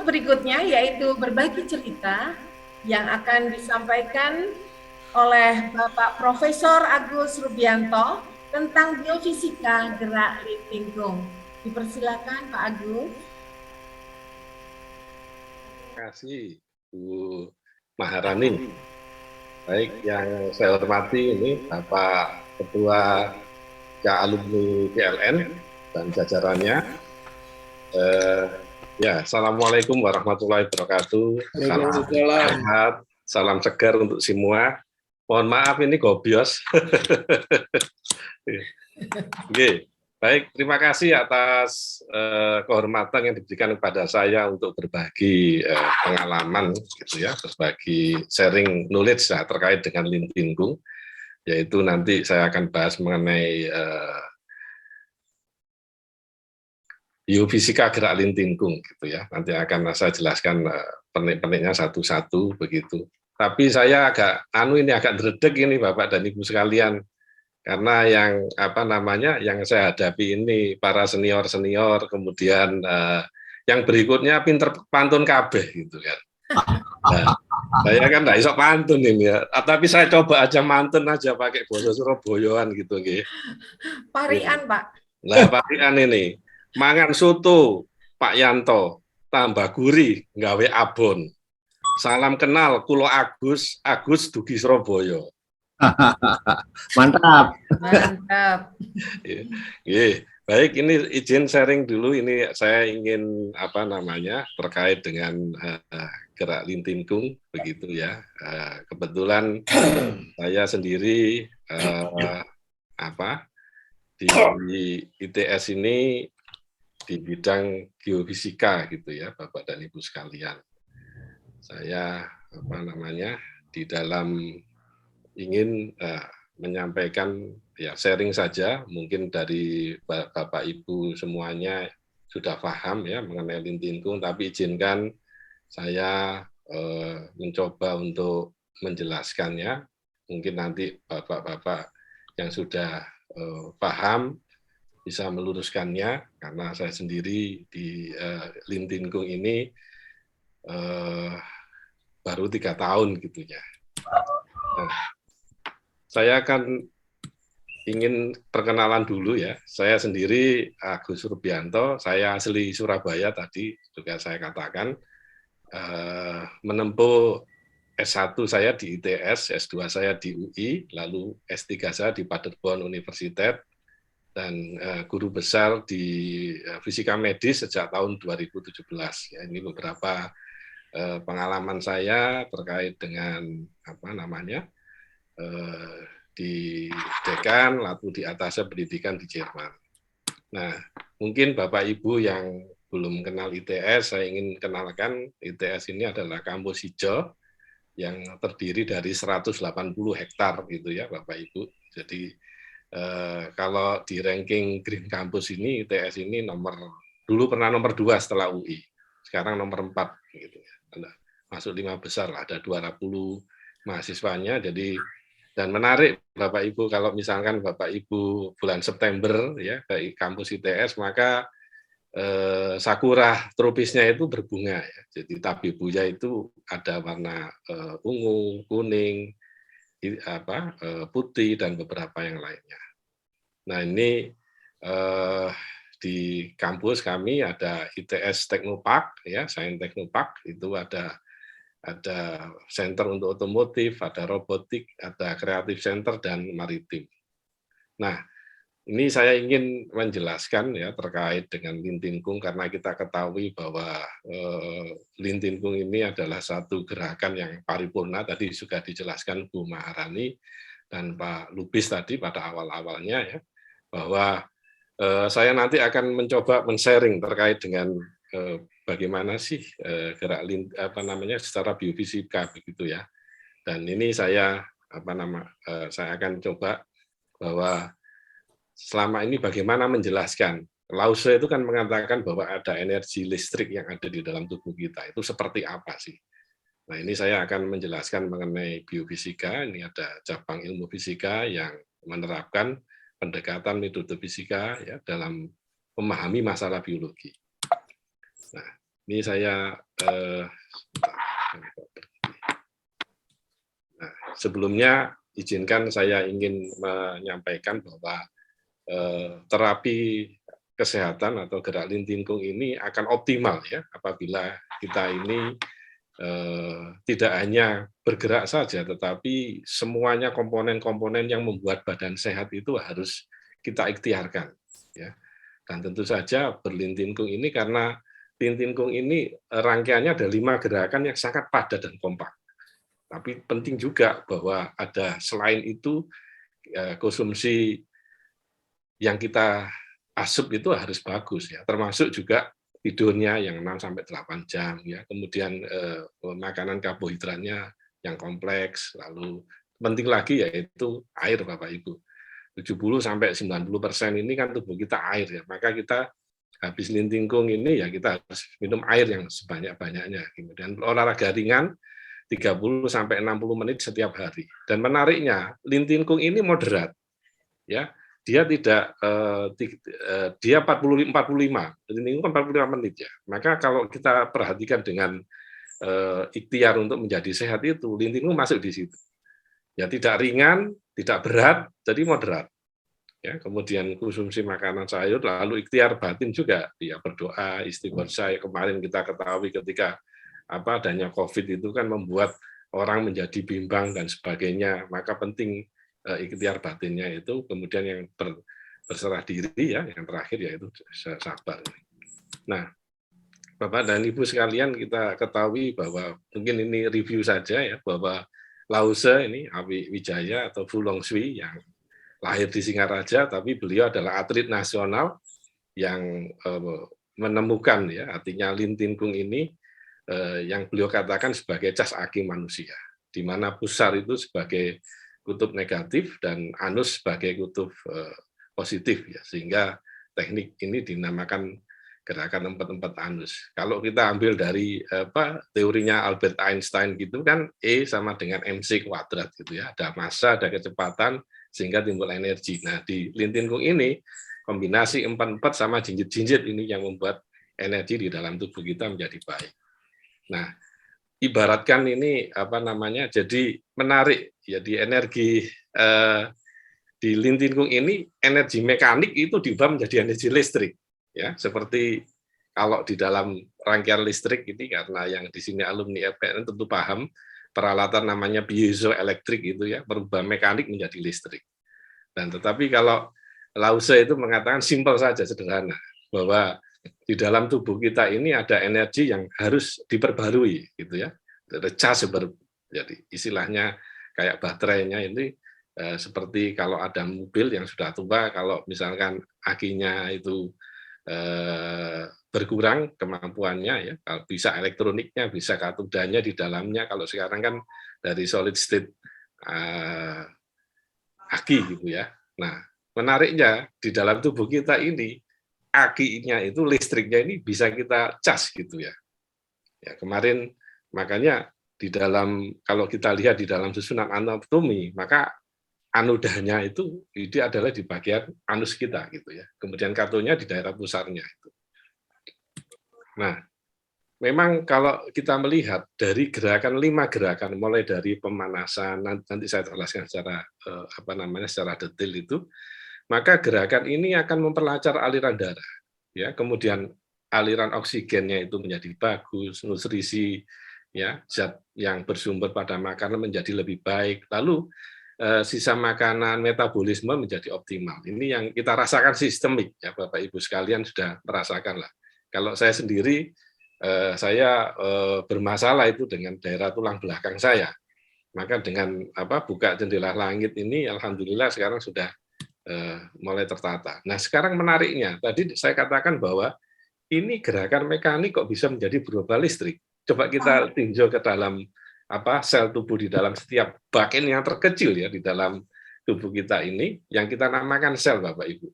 berikutnya yaitu berbagi cerita yang akan disampaikan oleh Bapak Profesor Agus Rubianto tentang biofisika gerak lingkung. Dipersilakan Pak Agus. Terima kasih Bu Maharani. Baik, yang saya hormati ini Bapak Ketua Alumni PLN dan jajarannya. Assalamualaikum warahmatullahi wabarakatuh. Salam sehat, salam segar untuk semua. Mohon maaf ini gobios. Oke, baik, terima kasih atas kehormatan yang diberikan kepada saya untuk berbagi pengalaman, gitu ya, berbagi sharing knowledge ya, terkait dengan Lintinggung, yaitu nanti saya akan bahas mengenai biofisika gerak Lintinggung, gitu ya. Nanti akan saya jelaskan pernik-perniknya satu-satu begitu. Tapi saya agak dredeg ini Bapak dan Ibu sekalian. Karena yang saya hadapi ini para senior, kemudian yang berikutnya pinter pantun kabeh gitu kan. Nah, saya kan nggak iso pantun ini ya, tapi saya coba aja mantun aja pakai bahasa Surabayaan gitu nggih. Parian, Pak. Nah, parian ini mangan soto Pak Yanto, tambah gurih nggawe abon. Salam kenal kulo Agus dugi Surabaya. Mantap. Mantap. Baik, ini izin sharing dulu. Ini saya ingin terkait dengan gerak Lintinggung begitu ya. Kebetulan saya sendiri di ITS ini di bidang geofisika gitu ya, Bapak dan Ibu sekalian. Saya di dalam ingin menyampaikan ya sharing saja, mungkin dari Bapak Ibu semuanya sudah paham ya mengenai Lintinggung, tapi izinkan saya mencoba untuk menjelaskannya. Mungkin nanti Bapak-bapak yang sudah paham bisa meluruskannya, karena saya sendiri di Lintinggung ini baru 3 tahun gitu ya. Nah, saya akan ingin perkenalan dulu ya. Saya sendiri Agus Rubianto, saya asli Surabaya tadi juga saya katakan, menempuh S1 saya di ITS, S2 saya di UI, lalu S3 saya di Paderborn Universitas, dan guru besar di fisika medis sejak tahun 2017. Ya, ini beberapa pengalaman saya terkait dengan di dekan, lalu di atasnya pendidikan di Jerman. Nah, mungkin Bapak Ibu yang belum kenal ITS, saya ingin kenalkan ITS ini adalah kampus hijau yang terdiri dari 180 hektar gitu ya Bapak Ibu. Jadi kalau di ranking Green Campus ini, ITS ini dulu pernah nomor 2 setelah UI, sekarang nomor 4 gitu ya. Masuk 5 besar lah, ada 200 mahasiswanya. Jadi dan menarik Bapak Ibu, kalau misalkan Bapak Ibu bulan September ya di kampus ITS, maka sakura tropisnya itu berbunga ya. Jadi tabebuya itu ada warna ungu, kuning, putih dan beberapa yang lainnya. Nah, ini di kampus kami ada ITS Teknopark ya, Sains Teknopark, itu ada center untuk otomotif, ada robotik, ada kreatif center dan maritim. Nah, ini saya ingin menjelaskan ya terkait dengan Lintinggung, karena kita ketahui bahwa Lintinggung ini adalah satu gerakan yang paripurna, tadi sudah dijelaskan Bu Maharani dan Pak Lubis tadi pada awal-awalnya ya, bahwa saya nanti akan mencoba men-sharing terkait dengan bagaimana sih gerak secara biofisika begitu ya. Dan ini saya akan coba bahwa selama ini bagaimana menjelaskan. Lause itu kan mengatakan bahwa ada energi listrik yang ada di dalam tubuh kita. Itu seperti apa sih? Nah, ini saya akan menjelaskan mengenai biofisika. Ini ada cabang ilmu fisika yang menerapkan pendekatan metode fisika ya dalam memahami masalah biologi. Nah, Ini saya nah, sebelumnya izinkan saya ingin menyampaikan bahwa terapi kesehatan atau gerak lintingkung ini akan optimal ya apabila kita ini tidak hanya bergerak saja, tetapi semuanya komponen-komponen yang membuat badan sehat itu harus kita ikhtiarkan. Ya. Dan tentu saja berlintingkung ini karena lintingkung ini rangkaiannya ada 5 gerakan yang sangat padat dan kompak. Tapi penting juga bahwa ada selain itu konsumsi yang kita asup itu harus bagus ya, termasuk juga tidurnya yang 6-8 jam ya, kemudian makanan karbohidratnya yang kompleks, lalu penting lagi yaitu air Bapak Ibu. 70-90% ini kan tubuh kita air ya, maka kita habis lintingkung ini ya kita harus minum air yang sebanyak-banyaknya. Kemudian olahraga ringan 30-60 menit setiap hari. Dan menariknya, lintingkung ini moderat. Ya, dia tidak dia 45 lintingkung 45 menit ya. Maka kalau kita perhatikan dengan ikhtiar untuk menjadi sehat itu, lintingkung masuk di situ. Ya tidak ringan, tidak berat, jadi moderat. Ya, kemudian konsumsi makanan sayur, lalu ikhtiar batin juga, ya berdoa, istighosa. Kemarin kita ketahui ketika adanya COVID itu kan membuat orang menjadi bimbang dan sebagainya, maka penting ikhtiar batinnya itu, kemudian yang berserah diri ya, yang terakhir yaitu sabar. Nah, Bapak dan Ibu sekalian, kita ketahui bahwa mungkin ini review saja ya, bahwa Lao Tse ini Abi Wijaya atau Fu Longxue yang lahir di Singaraja, tapi beliau adalah atlet nasional yang menemukan ya, artinya lintingkung ini yang beliau katakan sebagai cas aki manusia, di mana pusar itu sebagai kutub negatif dan anus sebagai kutub positif ya, sehingga teknik ini dinamakan gerakan 4-4 anus. Kalau kita ambil dari teorinya Albert Einstein gitu kan, E sama dengan mc kuadrat gitu ya, ada massa, ada kecepatan sehingga timbul energi. Nah, di lintingkung ini kombinasi 4-4 sama jinjit-jinjit ini yang membuat energi di dalam tubuh kita menjadi baik. Nah, ibaratkan ini jadi menarik ya, di energi di lintingkung ini energi mekanik itu diubah menjadi energi listrik ya, seperti kalau di dalam rangkaian listrik ini, karena yang di sini alumni FPN tentu paham peralatan namanya piezoelektrik itu ya, berubah mekanik menjadi listrik. Dan tetapi kalau Lao Tse itu mengatakan simpel saja, sederhana, bahwa di dalam tubuh kita ini ada energi yang harus diperbarui gitu ya, rechargeable. Jadi istilahnya kayak baterainya ini seperti kalau ada mobil yang sudah tua, kalau misalkan akinya itu berkurang kemampuannya ya, kalau bisa elektroniknya, bisa katodanya di dalamnya. Kalau sekarang kan dari solid state aki gitu ya. Nah, menariknya di dalam tubuh kita ini akinya itu, listriknya ini bisa kita cas gitu ya. Ya, kemarin makanya di dalam, kalau kita lihat di dalam susunan anatomi, maka anodanya itu adalah di bagian anus kita gitu ya. Kemudian katonya di daerah pusarnya itu. Nah, memang kalau kita melihat dari gerakan 5 gerakan, mulai dari pemanasan, nanti saya jelaskan secara secara detail itu, maka gerakan ini akan memperlancar aliran darah ya, kemudian aliran oksigennya itu menjadi bagus, nutrisi ya, zat yang bersumber pada makanan menjadi lebih baik, lalu sisa makanan, metabolisme menjadi optimal. Ini yang kita rasakan sistemik ya, Bapak Ibu sekalian sudah merasakan lah. Kalau saya sendiri saya bermasalah itu dengan daerah tulang belakang saya, maka dengan buka jendela langit ini, alhamdulillah sekarang sudah mulai tertata. Nah, sekarang menariknya, tadi saya katakan bahwa ini gerakan mekanik kok bisa menjadi berubah listrik. Coba kita tinjau ke dalam sel tubuh di dalam setiap bagian yang terkecil ya di dalam tubuh kita ini, yang kita namakan sel, Bapak Ibu.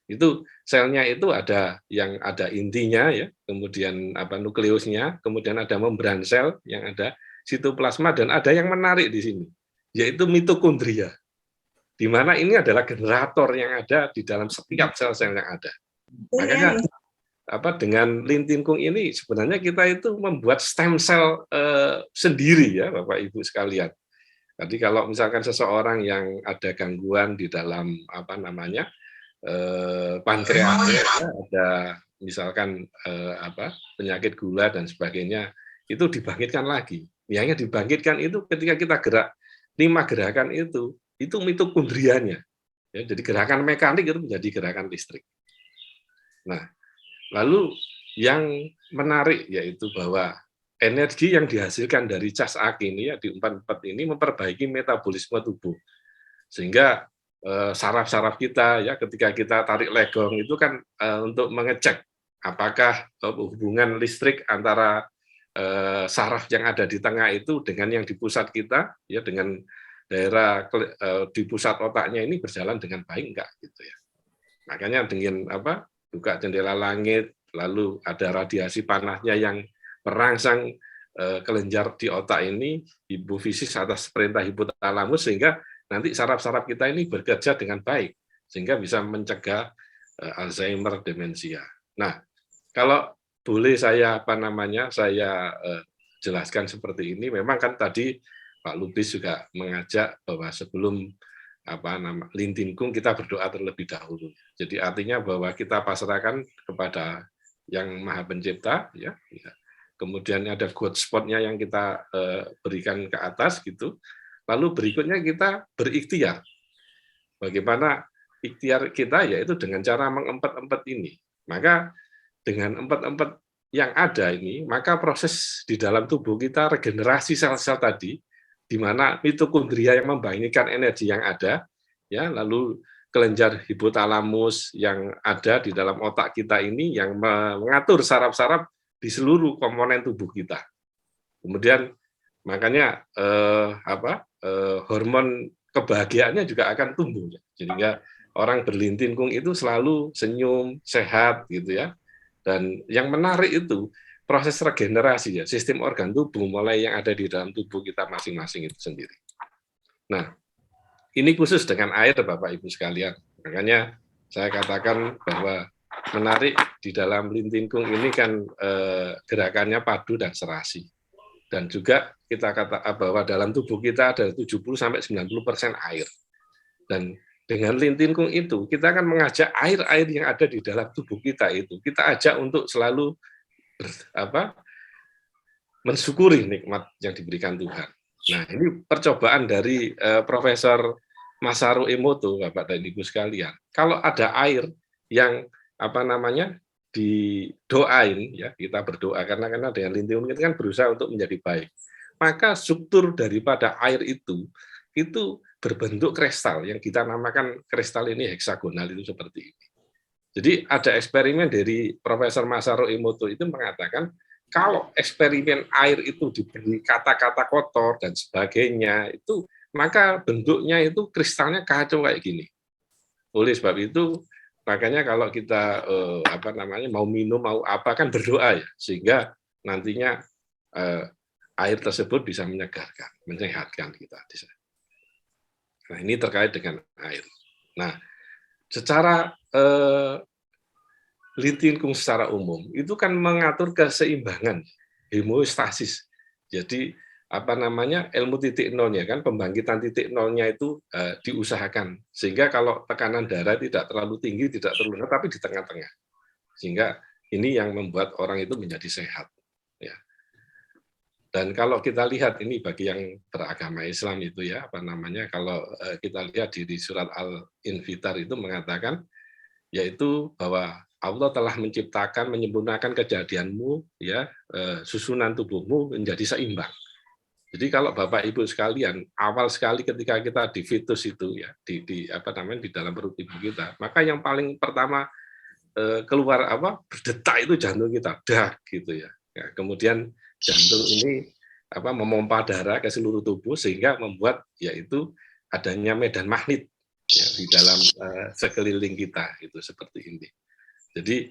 Itu selnya itu ada yang ada intinya ya, kemudian nukleusnya, kemudian ada membran sel yang ada sitoplasma, dan ada yang menarik di sini, yaitu mitokondria. Di mana ini adalah generator yang ada di dalam setiap sel-sel yang ada. Makanya dengan lintingkung ini sebenarnya kita itu membuat stem cell sendiri ya Bapak Ibu sekalian. Jadi kalau misalkan seseorang yang ada gangguan di dalam pankreasnya, ya, ada misalkan penyakit gula dan sebagainya, itu dibangkitkan lagi. Yang dibangkitkan itu ketika kita gerak 5 gerakan itu mitokondrianya. Ya, jadi gerakan mekanik itu menjadi gerakan listrik. Nah, lalu yang menarik yaitu bahwa energi yang dihasilkan dari cas aki ini ya di 44 ini memperbaiki metabolisme tubuh. Sehingga saraf-saraf kita ya ketika kita tarik legong itu kan untuk mengecek apakah hubungan listrik antara saraf yang ada di tengah itu dengan yang di pusat kita ya dengan daerah di pusat otaknya ini berjalan dengan baik enggak gitu ya. Makanya dengan buka jendela langit lalu ada radiasi panasnya yang merangsang kelenjar di otak ini hipofisis atas perintah hipotalamus sehingga nanti saraf-saraf kita ini bekerja dengan baik sehingga bisa mencegah Alzheimer, demensia. Nah, kalau boleh saya jelaskan seperti ini, memang kan tadi Pak Lubis juga mengajak bahwa sebelum lintingkung kita berdoa terlebih dahulu. Jadi artinya bahwa kita pasrahkan kepada Yang Maha Pencipta, ya. Kemudian ada God spot-nya yang kita berikan ke atas gitu. Lalu berikutnya kita berikhtiar. Bagaimana ikhtiar kita yaitu dengan cara mengempet-empet ini. Maka dengan empet-empet yang ada ini, maka proses di dalam tubuh kita regenerasi sel-sel tadi, di mana mitokondria yang membangkitkan energi yang ada, ya, lalu kelenjar hipotalamus yang ada di dalam otak kita ini yang mengatur saraf-saraf di seluruh komponen tubuh kita. Kemudian makanya hormon kebahagiaannya juga akan tumbuh. Sehingga orang berlintingkung itu selalu senyum, sehat gitu ya. Dan yang menarik itu proses regenerasi ya, sistem organ tubuh mulai yang ada di dalam tubuh kita masing-masing itu sendiri. Nah, ini khusus dengan air Bapak Ibu sekalian. Makanya saya katakan bahwa menarik di dalam lintingkung ini kan gerakannya padu dan serasi. Dan juga kita katakan bahwa dalam tubuh kita ada 70-90% air. Dan dengan lintingkung itu, kita akan mengajak air-air yang ada di dalam tubuh kita itu, kita ajak untuk selalu mensyukuri nikmat yang diberikan Tuhan. Nah, ini percobaan dari Profesor Masaru Emoto, Bapak dan Ibu sekalian. Kalau ada air yang didoain ya, kita berdoa karena dengan lintingkung itu kan berusaha untuk menjadi baik. Maka struktur daripada air itu berbentuk kristal yang kita namakan kristal ini heksagonal itu seperti ini. Jadi ada eksperimen dari Profesor Masaru Emoto itu mengatakan kalau eksperimen air itu diberi kata-kata kotor dan sebagainya itu maka bentuknya itu kristalnya kacau kayak gini. Oleh sebab itu makanya kalau kita mau minum mau apa kan berdoa ya sehingga nantinya air tersebut bisa menyegarkan, menyehatkan kita. Nah, ini terkait dengan air. Nah, secara lintingkung secara umum itu kan mengatur keseimbangan homeostasis. Jadi ilmu titik nolnya kan pembangkitan titik nolnya itu diusahakan sehingga kalau tekanan darah tidak terlalu tinggi, tidak terlalu rendah, tapi di tengah-tengah. Sehingga ini yang membuat orang itu menjadi sehat. Ya. Dan kalau kita lihat ini bagi yang beragama Islam itu ya kalau kita lihat di surat Al-Infitar itu mengatakan yaitu bahwa Allah telah menciptakan menyempurnakan kejadianmu ya susunan tubuhmu menjadi seimbang. Jadi kalau Bapak Ibu sekalian awal sekali ketika kita di fetus itu ya di dalam perut ibu kita maka yang paling pertama keluar berdetak itu jantung kita dak gitu ya. Kemudian jantung ini memompa darah ke seluruh tubuh sehingga membuat yaitu adanya medan magnet ya, di dalam sekeliling kita itu seperti ini. Jadi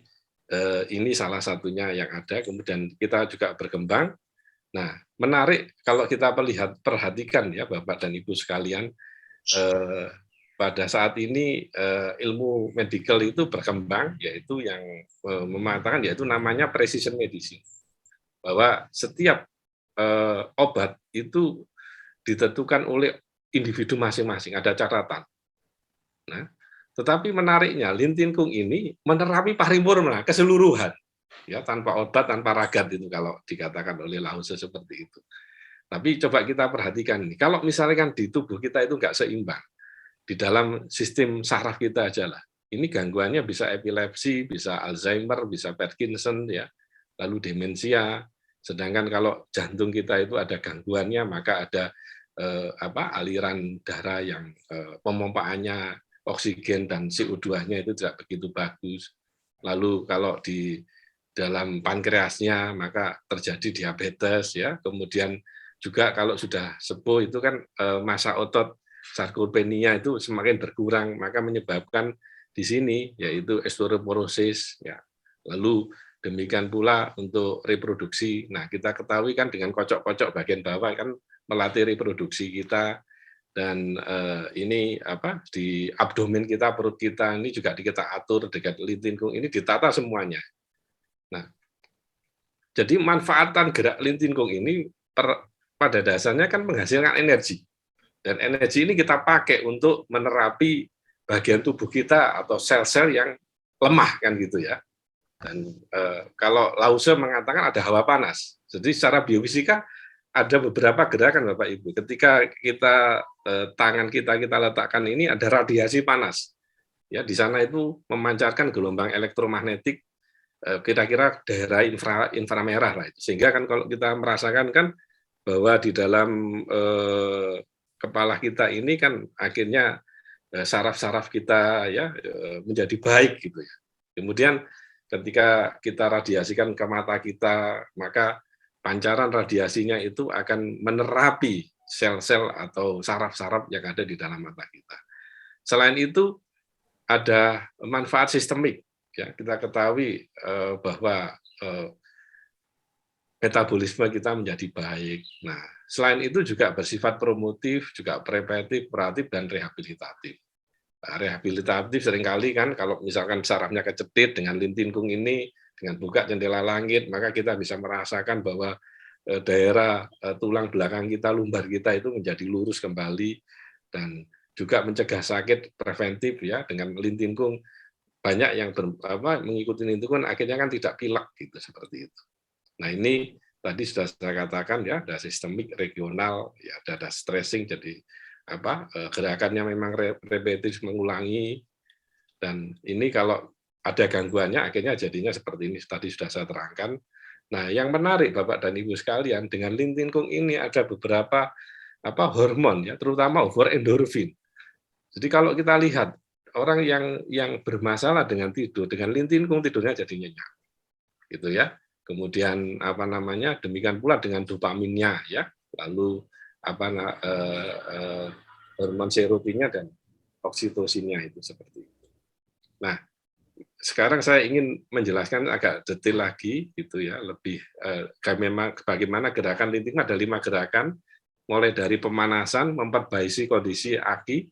ini salah satunya yang ada. Kemudian kita juga berkembang. Nah, menarik kalau kita perhatikan ya Bapak dan Ibu sekalian pada saat ini ilmu medical itu berkembang, yaitu yang mematakan, yaitu namanya precision medicine, bahwa setiap obat itu ditentukan oleh individu masing-masing, ada catatan. Nah, tetapi menariknya lintingkung ini menerapi paripurna keseluruhan, ya, tanpa obat, tanpa ragat itu kalau dikatakan oleh Lause seperti itu. Tapi coba kita perhatikan nih, kalau misalnya kan di tubuh kita itu nggak seimbang, di dalam sistem saraf kita aja lah. Ini gangguannya bisa epilepsi, bisa Alzheimer, bisa Parkinson, ya, lalu demensia. Sedangkan kalau jantung kita itu ada gangguannya, maka ada aliran darah yang pemompaannya oksigen dan CO2-nya itu tidak begitu bagus. Lalu kalau di dalam pankreasnya maka terjadi diabetes, ya. Kemudian juga kalau sudah sepuh itu kan massa otot sarkopenia itu semakin berkurang, maka menyebabkan di sini yaitu osteoporosis, ya. Lalu demikian pula untuk reproduksi. Nah, kita ketahui kan dengan kocok-kocok bagian bawah kan melatih reproduksi kita, dan ini di abdomen kita, perut kita ini juga kita atur dengan lintingkung ini ditata semuanya. Nah, jadi manfaatan gerak lintingkung ini pada dasarnya kan menghasilkan energi. Dan energi ini kita pakai untuk menerapi bagian tubuh kita atau sel-sel yang lemah kan gitu ya. Dan kalau Lause mengatakan ada hawa panas. Jadi secara biofisika ada beberapa gerakan Bapak Ibu. Ketika kita tangan kita letakkan ini ada radiasi panas. Ya, di sana itu memancarkan gelombang elektromagnetik kira-kira daerah inframerah lah itu. Sehingga kan kalau kita merasakan kan bahwa di dalam kepala kita ini kan akhirnya saraf-saraf kita ya menjadi baik gitu ya. Kemudian ketika kita radiasikan ke mata kita, maka pancaran radiasinya itu akan menerapi sel-sel atau saraf-saraf yang ada di dalam mata kita. Selain itu ada manfaat sistemik, ya, kita ketahui bahwa metabolisme kita menjadi baik. Nah, selain itu juga bersifat promotif, juga preventif, kuratif, dan rehabilitatif. Nah, rehabilitatif seringkali kan kalau misalkan sarafnya kecedit dengan lintingkung ini, dengan buka jendela langit, maka kita bisa merasakan bahwa daerah tulang belakang kita, lumbar kita itu menjadi lurus kembali, dan juga mencegah sakit preventif ya dengan lintingkung. Banyak yang mengikuti lintingkung akhirnya kan tidak pilek gitu seperti itu. Nah, ini tadi sudah saya katakan ya, ada sistemik, regional, ya ada stressing, jadi gerakannya memang repetitif mengulangi, dan ini kalau ada gangguannya akhirnya jadinya seperti ini tadi sudah saya terangkan. Nah, yang menarik Bapak dan Ibu sekalian, dengan lintingkung ini ada beberapa hormon ya, terutama hormon endorfin. Jadi kalau kita lihat orang yang bermasalah dengan tidur, dengan lintingkung tidurnya jadi nyenyak, gitu ya. Kemudian demikian pula dengan dopaminnya ya, lalu hormon serotoninnya dan oksitosinnya itu seperti itu. Nah, sekarang saya ingin menjelaskan agak detail lagi gitu ya, lebih bagaimana gerakan lintingkung. Ada 5 gerakan, mulai dari pemanasan, memperbaiki kondisi aki,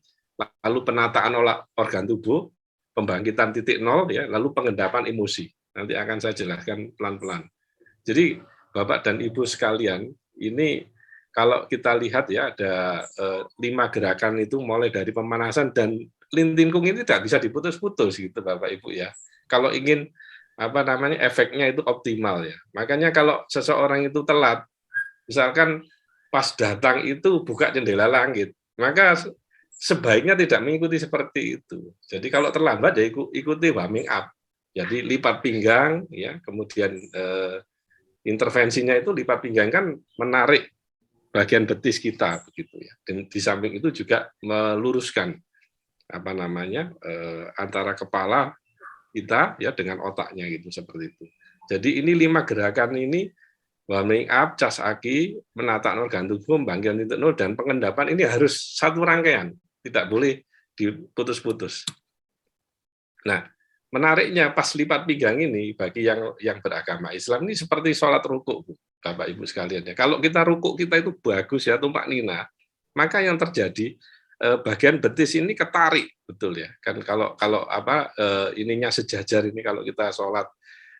lalu penataan organ tubuh, pembangkitan titik nol ya, lalu pengendapan emosi. Nanti akan saya jelaskan pelan-pelan. Jadi Bapak dan Ibu sekalian, ini kalau kita lihat ya ada 5 gerakan itu mulai dari pemanasan, dan lintingkung ini tidak bisa diputus-putus gitu Bapak Ibu ya. Kalau ingin efeknya itu optimal ya. Makanya kalau seseorang itu telat, misalkan pas datang itu buka jendela langit, maka sebaiknya tidak mengikuti seperti itu. Jadi kalau terlambat ya ikuti warming up. Jadi lipat pinggang, ya, kemudian intervensinya itu lipat pinggang kan menarik bagian betis kita, begitu ya. Dan di samping itu juga meluruskan antara kepala kita ya dengan otaknya gitu seperti itu. Jadi ini 5 gerakan ini, warming up, cas aki, menata organ tubuh, membangkitkan titik nol, dan pengendapan ini harus satu rangkaian, tidak boleh diputus-putus. Nah, menariknya pas lipat pinggang ini bagi yang beragama Islam ini seperti sholat rukuk, Bapak Ibu sekalian ya. Kalau kita rukuk kita itu bagus ya, tumpak nina, maka yang terjadi bagian betis ini ketarik, betul ya. Kan kalau ininya sejajar ini kalau kita sholat,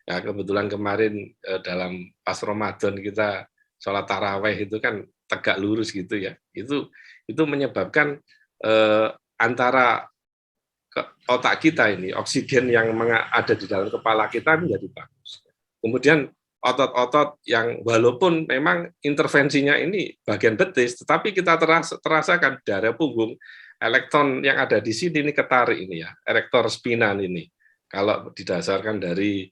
ya kebetulan kemarin dalam pas Ramadan kita sholat taraweh itu kan tegak lurus gitu ya. Itu menyebabkan antara otak kita ini oksigen yang ada di dalam kepala kita menjadi bagus. Kemudian otot-otot yang walaupun memang intervensinya ini bagian betis, tetapi kita terasakan darah punggung, elektron yang ada di sini ini ketarik ini ya, erector spina ini. Kalau didasarkan dari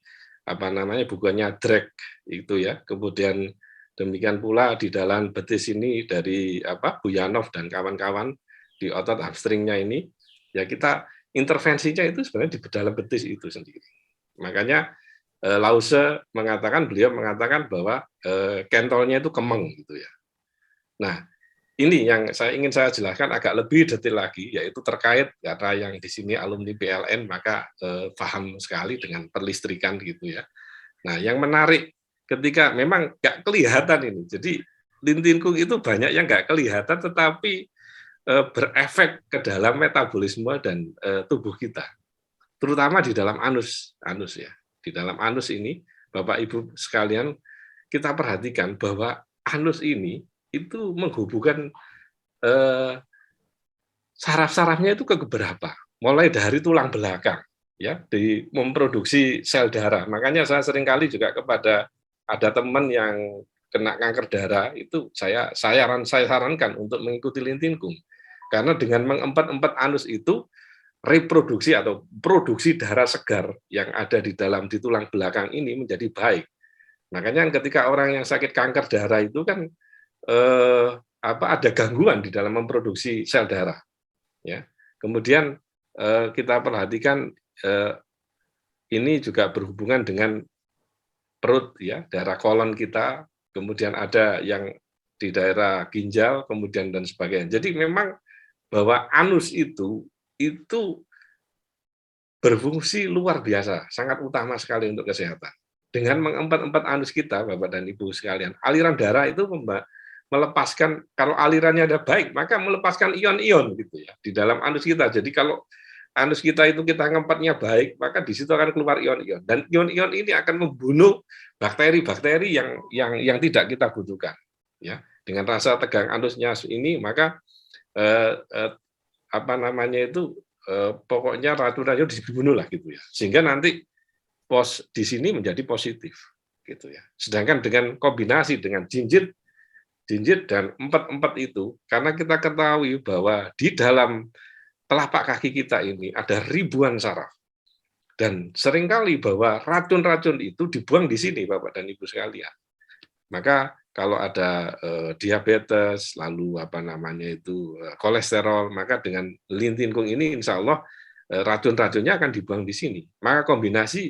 bukunya Drake itu ya. Kemudian demikian pula di dalam betis ini dari Buyanov dan kawan-kawan di otot hamstringnya ini, ya kita intervensinya itu sebenarnya di dalam betis itu sendiri. Makanya Lause beliau mengatakan bahwa kentolnya itu kemeng gitu ya. Nah, ini yang ingin saya jelaskan agak lebih detail lagi, yaitu terkait karena yang di sini alumni PLN maka paham sekali dengan perlistrikan gitu ya. Nah, yang menarik ketika memang nggak kelihatan ini, jadi lintinkung itu banyak yang nggak kelihatan tetapi berefek ke dalam metabolisme dan tubuh kita, terutama di dalam anus ya. Di dalam anus ini, Bapak Ibu sekalian, kita perhatikan bahwa anus ini itu menghubungkan saraf-sarafnya itu ke beberapa, mulai dari tulang belakang, ya, di memproduksi sel darah. Makanya saya seringkali juga kepada ada teman yang kena kanker darah itu saya sarankan untuk mengikuti lintinkung, karena dengan mengempet-empet anus itu reproduksi atau produksi darah segar yang ada di tulang belakang ini menjadi baik. Makanya ketika orang yang sakit kanker darah itu kan ada gangguan di dalam memproduksi sel darah. Ya. Kemudian kita perhatikan ini juga berhubungan dengan perut ya, daerah kolon kita, kemudian ada yang di daerah ginjal, kemudian dan sebagainya. Jadi memang bahwa anus itu berfungsi luar biasa, sangat utama sekali untuk kesehatan. Dengan mengempet-empet anus kita, Bapak dan Ibu sekalian, aliran darah itu melepaskan, kalau alirannya ada baik, maka melepaskan ion-ion gitu ya di dalam anus kita. Jadi kalau anus kita itu kita ngempetnya baik, maka di situ akan keluar ion-ion. Dan ion-ion ini akan membunuh bakteri-bakteri yang tidak kita butuhkan. Ya, dengan rasa tegang anusnya ini, maka pokoknya racun-racun dibunuh lah gitu ya, sehingga nanti di sini menjadi positif gitu ya. Sedangkan dengan kombinasi dengan jinjit dan empet-empet itu, karena kita ketahui bahwa di dalam telapak kaki kita ini ada ribuan saraf, dan seringkali bahwa racun-racun itu dibuang di sini, Bapak dan Ibu sekalian. Maka kalau ada diabetes, lalu kolesterol, maka dengan lintinkung ini insya Allah racun-racunnya akan dibuang di sini. Maka kombinasi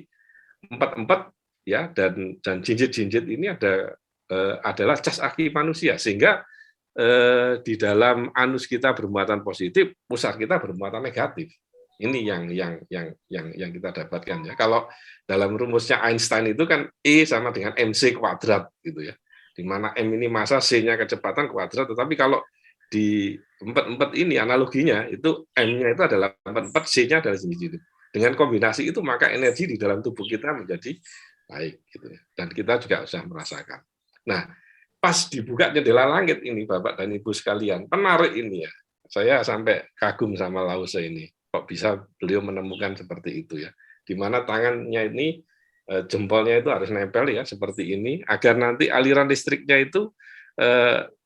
empet-empet ya dan jinjit-jinjit ini adalah cas aki manusia, sehingga di dalam anus kita bermuatan positif, pusar kita bermuatan negatif. Ini yang kita dapatkan ya. Kalau dalam rumusnya Einstein itu kan E sama dengan mc kuadrat gitu ya, di mana M ini massa, C-nya kecepatan, kuadrat. Tetapi kalau di empet-empet ini analoginya itu M-nya itu adalah empet-empet, C-nya adalah jinjit. Dengan kombinasi itu maka energi di dalam tubuh kita menjadi baik gitu ya. Dan kita juga bisa merasakan. Nah, pas dibuka jendela langit ini Bapak dan Ibu sekalian, menarik ini ya. Saya sampai kagum sama Lause ini. Kok bisa beliau menemukan seperti itu ya. Di mana tangannya ini jempolnya itu harus nempel ya seperti ini agar nanti aliran listriknya itu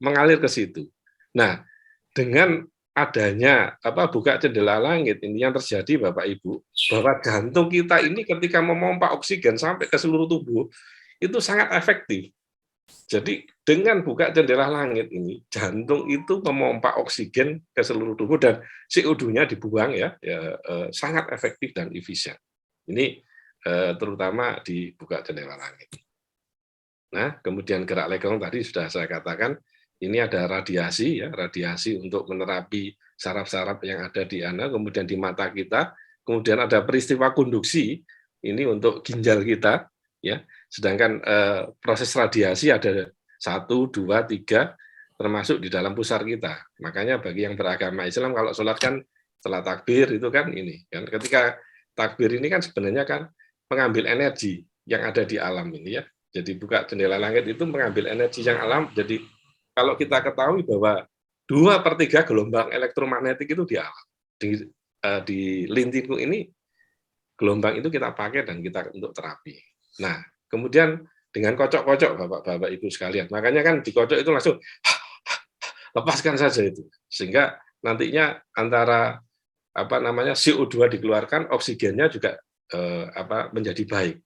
mengalir ke situ. Nah, dengan adanya buka jendela langit ini yang terjadi Bapak Ibu, bahwa jantung kita ini ketika memompa oksigen sampai ke seluruh tubuh itu sangat efektif. Jadi dengan buka jendela langit ini, jantung itu memompa oksigen ke seluruh tubuh dan CO2-nya dibuang ya sangat efektif dan efisien. Ini terutama di buka jendela langit. Nah, kemudian gerak lekong tadi sudah saya katakan, ini ada radiasi ya, radiasi untuk menerapi saraf-saraf yang ada di kemudian di mata kita, kemudian ada peristiwa konduksi, ini untuk ginjal kita ya. Sedangkan proses radiasi ada 1, 2, 3, termasuk di dalam pusar kita. Makanya bagi yang beragama Islam kalau sholat kan setelah takbir itu kan ini kan, ketika takbir ini kan sebenarnya kan mengambil energi yang ada di alam ini ya. Jadi buka jendela langit itu mengambil energi yang alam. Jadi kalau kita ketahui bahwa 2/3 gelombang elektromagnetik itu di alam. Di lintingku ini gelombang itu kita pakai dan kita untuk terapi. Nah, kemudian dengan kocok-kocok Bapak-bapak Ibu sekalian. Makanya kan dikocok itu langsung lepaskan saja itu. Sehingga nantinya antara CO2 dikeluarkan, oksigennya juga menjadi baik.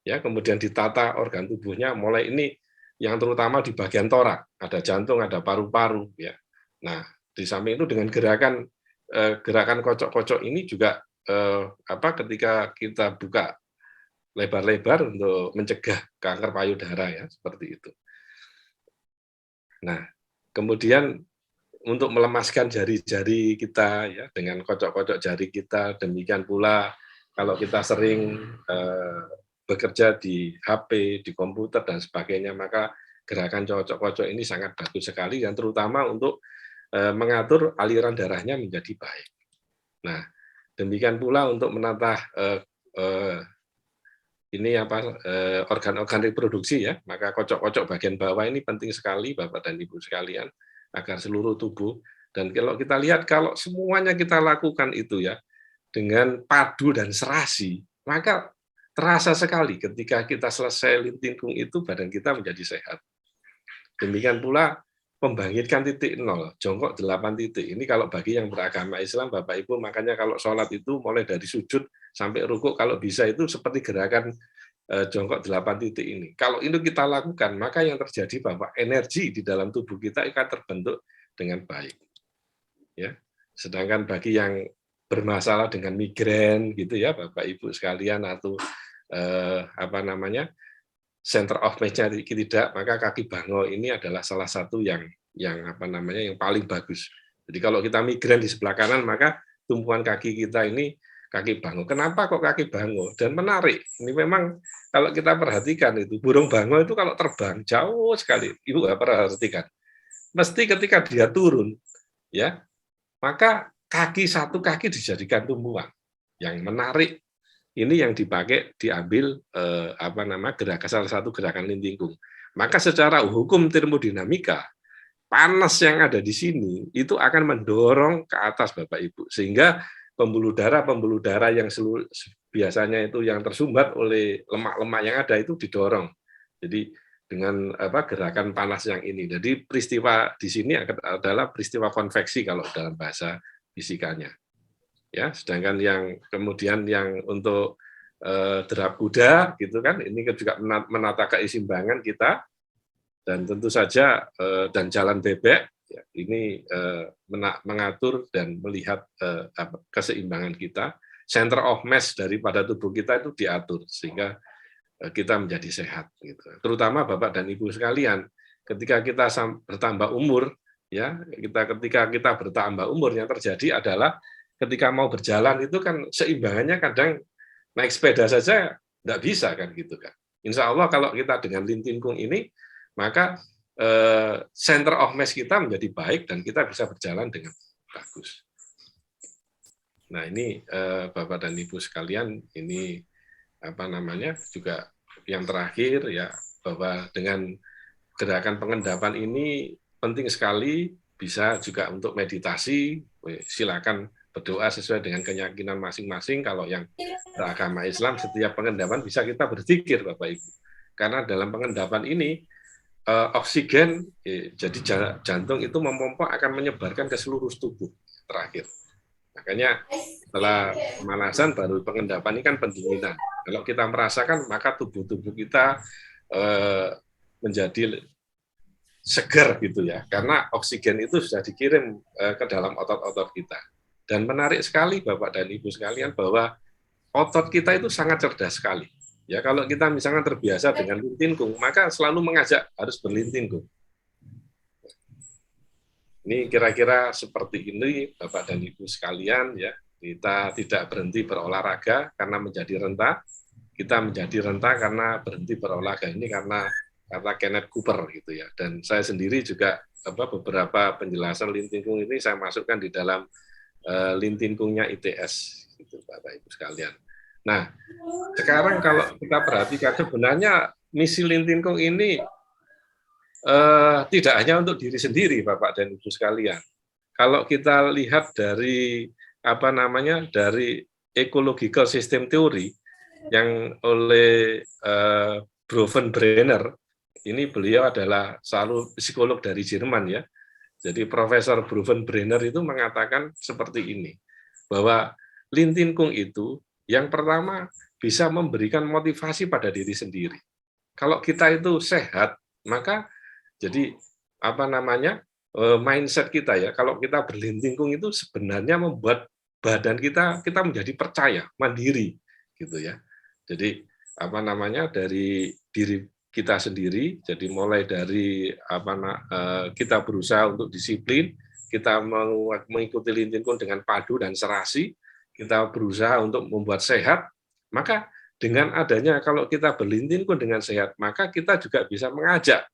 Ya, kemudian ditata organ tubuhnya mulai ini yang terutama di bagian torak, ada jantung, ada paru-paru ya. Nah, di samping itu dengan gerakan kocok-kocok ini juga ketika kita buka lebar-lebar untuk mencegah kanker payudara ya, seperti itu. Nah, kemudian untuk melemaskan jari-jari kita ya dengan kocok-kocok jari kita, demikian pula kalau kita sering bekerja di HP, di komputer dan sebagainya, maka gerakan kocok-kocok ini sangat bagus sekali dan terutama untuk mengatur aliran darahnya menjadi baik. Nah, demikian pula untuk menata organ-organ reproduksi ya, maka kocok-kocok bagian bawah ini penting sekali Bapak dan Ibu sekalian agar seluruh tubuh. Dan kalau kita lihat kalau semuanya kita lakukan itu ya dengan padu dan serasi, maka terasa sekali ketika kita selesai lintingkung itu badan kita menjadi sehat. Demikian pula membangkitkan titik nol, jongkok 8 titik. Ini kalau bagi yang beragama Islam, Bapak Ibu, makanya kalau sholat itu mulai dari sujud sampai rukuk, kalau bisa itu seperti gerakan jongkok 8 titik ini. Kalau itu kita lakukan, maka yang terjadi bahwa energi di dalam tubuh kita akan terbentuk dengan baik. Ya. Sedangkan bagi yang bermasalah dengan migrain gitu ya, Bapak Ibu sekalian, atau center of mass-nya tidak, maka kaki bango ini adalah salah satu yang paling bagus. Jadi kalau kita migrain di sebelah kanan, maka tumpuan kaki kita ini kaki bango. Kenapa kok kaki bango? Dan menarik, ini memang kalau kita perhatikan itu, burung bango itu kalau terbang jauh sekali, Ibu nggak perhatikan. Mesti ketika dia turun, ya, maka satu kaki dijadikan tumpuan. Yang menarik ini yang diambil salah satu gerakan lintingkung. Maka secara hukum termodinamika, panas yang ada di sini itu akan mendorong ke atas Bapak Ibu, sehingga pembuluh darah yang biasanya itu yang tersumbat oleh lemak-lemak yang ada itu didorong. Jadi dengan gerakan panas yang ini. Jadi peristiwa di sini adalah peristiwa konveksi kalau dalam bahasa fisikanya. Ya, sedangkan yang kemudian yang untuk derap kuda gitu kan, ini juga menata keseimbangan kita, dan tentu saja dan jalan bebek ya, ini mengatur dan melihat keseimbangan kita, center of mass daripada tubuh kita itu diatur sehingga kita menjadi sehat gitu. Terutama Bapak dan Ibu sekalian, ketika kita bertambah umur ya, ketika kita bertambah umur, yang terjadi adalah ketika mau berjalan itu kan seimbangannya kadang naik sepeda saja nggak bisa kan gitu kan. Insya Allah kalau kita dengan lintingkung ini, maka center of mass kita menjadi baik dan kita bisa berjalan dengan bagus. Nah ini Bapak dan Ibu sekalian, ini juga yang terakhir ya, bahwa dengan gerakan pengendapan ini penting sekali, bisa juga untuk meditasi, silakan berdoa sesuai dengan keyakinan masing-masing. Kalau yang beragama Islam, setiap pengendapan bisa kita berzikir Bapak Ibu. Karena dalam pengendapan ini oksigen, jadi jantung itu memompa akan menyebarkan ke seluruh tubuh terakhir. Makanya setelah pemanasan baru pengendapan ini kan pendinginan. Kalau kita merasakan, maka tubuh-tubuh kita menjadi segar gitu ya, karena oksigen itu sudah dikirim ke dalam otot-otot kita. Dan menarik sekali Bapak dan Ibu sekalian bahwa otot kita itu sangat cerdas sekali. Ya kalau kita misalnya terbiasa dengan lintingkung, maka selalu mengajak harus berlintingkung. Ini kira-kira seperti ini Bapak dan Ibu sekalian ya. Kita tidak berhenti berolahraga karena menjadi renta. Kita menjadi renta karena berhenti berolahraga ini karena kata Kenneth Cooper gitu ya. Dan saya sendiri juga beberapa penjelasan Lintingkung ini saya masukkan di dalam Lintingkungnya ITS gitu Bapak Ibu sekalian. Nah, sekarang kalau kita perhatikan sebenarnya misi Lintingkung ini tidak hanya untuk diri sendiri Bapak dan Ibu sekalian. Kalau kita lihat dari dari ecological system theory yang oleh Bronfenbrenner, ini beliau adalah selalu psikolog dari Jerman ya. Jadi Profesor Bronfenbrenner itu mengatakan seperti ini, bahwa Lintingkung itu yang pertama bisa memberikan motivasi pada diri sendiri. Kalau kita itu sehat, maka jadi mindset kita ya, kalau kita berlintingkung itu sebenarnya membuat badan kita menjadi percaya, mandiri gitu ya. Jadi dari diri kita sendiri, jadi mulai dari kita berusaha untuk disiplin, kita mengikuti Lintingkung dengan padu dan serasi, kita berusaha untuk membuat sehat, maka dengan adanya kalau kita berlintingkung dengan sehat, maka kita juga bisa mengajak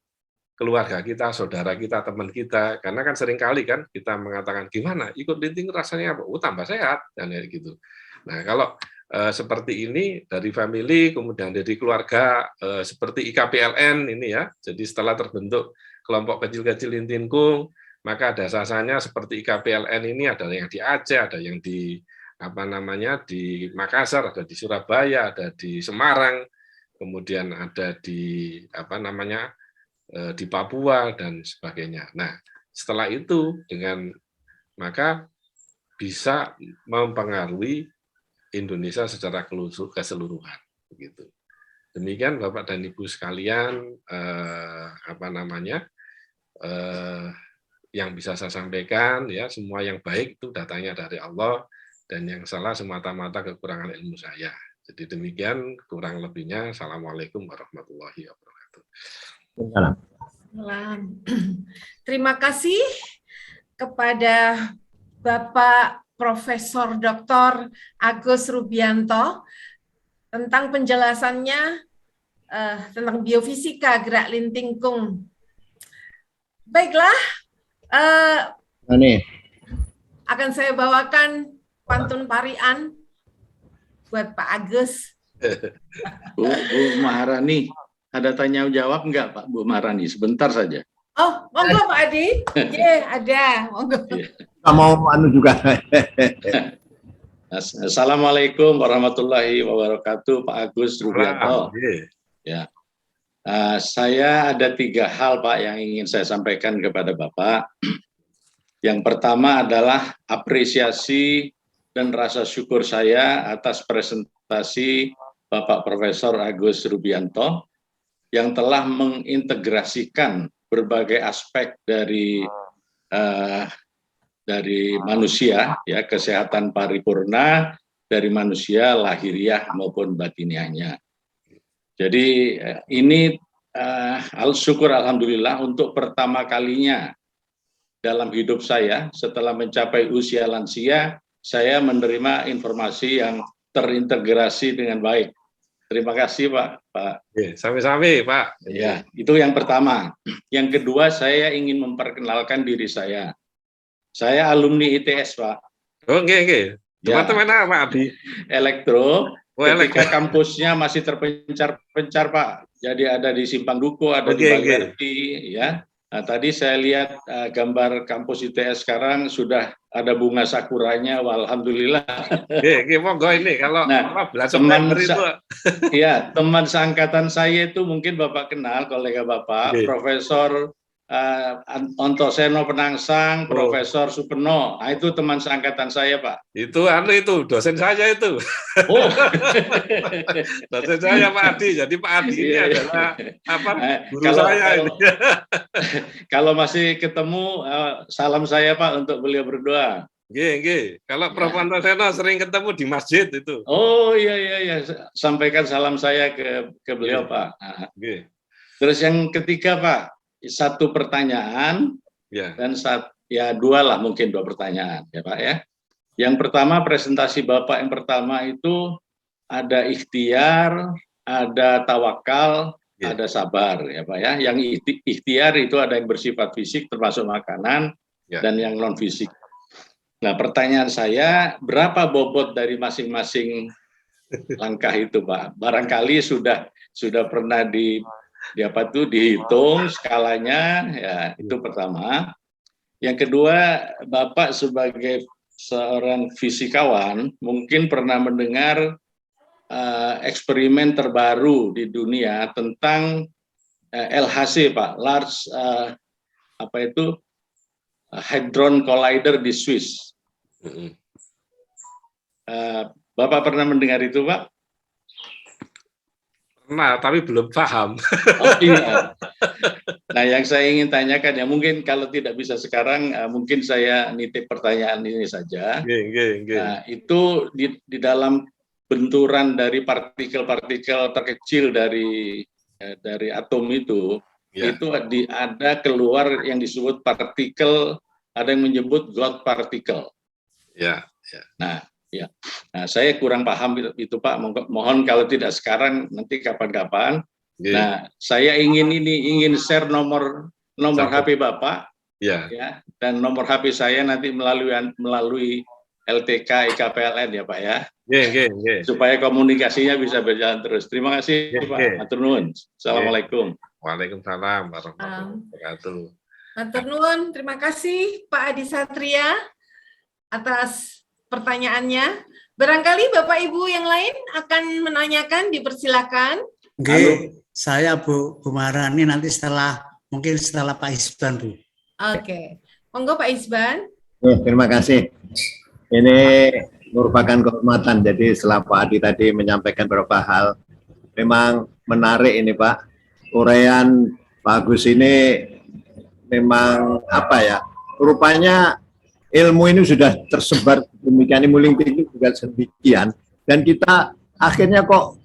keluarga kita, saudara kita, teman kita, karena kan seringkali kan kita mengatakan gimana ikut lintingkung rasanya apa? Oh, tambah sehat dan gitu. Nah, kalau seperti ini dari family, kemudian dari keluarga seperti IKPLN ini ya. Jadi setelah terbentuk kelompok kecil-kecil Lintingkung, maka dasar-dasarnya seperti IKPLN ini ada yang di Aceh, ada yang di di Makassar, ada di Surabaya, ada di Semarang, kemudian ada di di Papua dan sebagainya. Nah, setelah itu maka bisa mempengaruhi Indonesia secara keseluruhan begitu. Demikian Bapak dan Ibu sekalian yang bisa saya sampaikan ya, semua yang baik itu datangnya dari Allah dan yang salah semata-mata kekurangan ilmu saya. Jadi demikian kurang lebihnya. Assalamualaikum warahmatullahi wabarakatuh. Terima kasih kepada Bapak Profesor Dr. Agus Rubianto tentang penjelasannya tentang biofisika gerak Lintingkung. Baiklah, akan saya bawakan pantun parian buat Pak Agus. Bu Maharani, ada tanya jawab enggak Pak Bu Maharani? Sebentar saja. Oh, monggo Pak Adi. Ada. Monggo. Mau juga. Assalamualaikum warahmatullahi wabarakatuh, Pak Agus Rubianto. Ya, saya ada 3 hal Pak yang ingin saya sampaikan kepada Bapak. Yang pertama adalah apresiasi dan rasa syukur saya atas presentasi Bapak Profesor Agus Rubianto yang telah mengintegrasikan berbagai aspek dari manusia, ya, kesehatan paripurna dari manusia lahiriah maupun batiniahnya. Jadi ini syukur alhamdulillah untuk pertama kalinya dalam hidup saya setelah mencapai usia lansia, saya menerima informasi yang terintegrasi dengan baik. Terima kasih Pak. Sami-sami Pak. Ya, itu yang pertama. Yang kedua, saya ingin memperkenalkan diri saya. Saya alumni ITS, Pak. Oke. Teman-teman apa, Pak Abi? Elektro. Ketika kampusnya masih terpencar-pencar, Pak. Jadi ada di Simpang Duku, ada di Baliwerti, ya. Nah, tadi saya lihat gambar kampus ITS sekarang sudah ada bunga sakuranya, alhamdulillah. Monggo ini kalau teman seangkatan saya itu mungkin Bapak kenal, kolega Bapak, Profesor Ontoseno Penangsang, Profesor Supeno. Nah, itu teman seangkatan saya, Pak. Itu dosen saya itu. Oh. Dosen saya Pak Adi. Jadi Pak Adi ini adalah guru saya ini. Kalau masih ketemu, salam saya Pak untuk beliau berdua. Kalau Prof. Ontoseno sering ketemu di masjid itu. Oh iya. Sampaikan salam saya ke beliau Pak. Terus yang ketiga Pak. 1 pertanyaan dan 2 lah mungkin 2 pertanyaan ya Pak ya. Yang pertama presentasi Bapak yang pertama itu ada ikhtiar, ada tawakal, ada sabar ya Pak ya. Yang ikhtiar itu ada yang bersifat fisik termasuk makanan dan yang non fisik. Nah, pertanyaan saya, berapa bobot dari masing-masing langkah itu, Pak? Barangkali sudah pernah dihitung skalanya, ya itu pertama. Yang kedua, Bapak sebagai seorang fisikawan mungkin pernah mendengar eksperimen terbaru di dunia tentang LHC, Pak, Large Hadron Collider di Swiss. Bapak pernah mendengar itu, Pak? Pernah, tapi belum paham. Oh iya. Nah, yang saya ingin tanyakan ya, mungkin kalau tidak bisa sekarang, mungkin saya nitip pertanyaan ini saja. Nah, itu di dalam benturan dari partikel-partikel terkecil dari atom itu ada keluar yang disebut partikel, ada yang menyebut God particle. Nah, saya kurang paham itu Pak. Mohon kalau tidak sekarang, nanti kapan-kapan. Nah, saya ingin share nomor HP Bapak, ya, dan nomor HP saya nanti melalui LTK IKPLN ya Pak ya. Supaya komunikasinya bisa berjalan terus. Terima kasih Pak. Matur nuwun. Assalamualaikum. Waalaikumsalam warahmatullahi wabarakatuh. Matur nuwun, terima kasih Pak Adi Satria atas pertanyaannya. Barangkali Bapak Ibu yang lain akan menanyakan, dipersilakan. Saya Bu Marani nanti mungkin setelah Pak Isban, Bu. Oke. Monggo Pak Isban. Terima kasih. Ini merupakan kehormatan. Jadi setelah Pak Adi tadi menyampaikan beberapa hal, memang menarik ini Pak. Uraian Pak Agus ini memang rupanya ilmu ini sudah tersebar demikian, ilmu LinkedIn juga sedemikian, dan kita akhirnya kok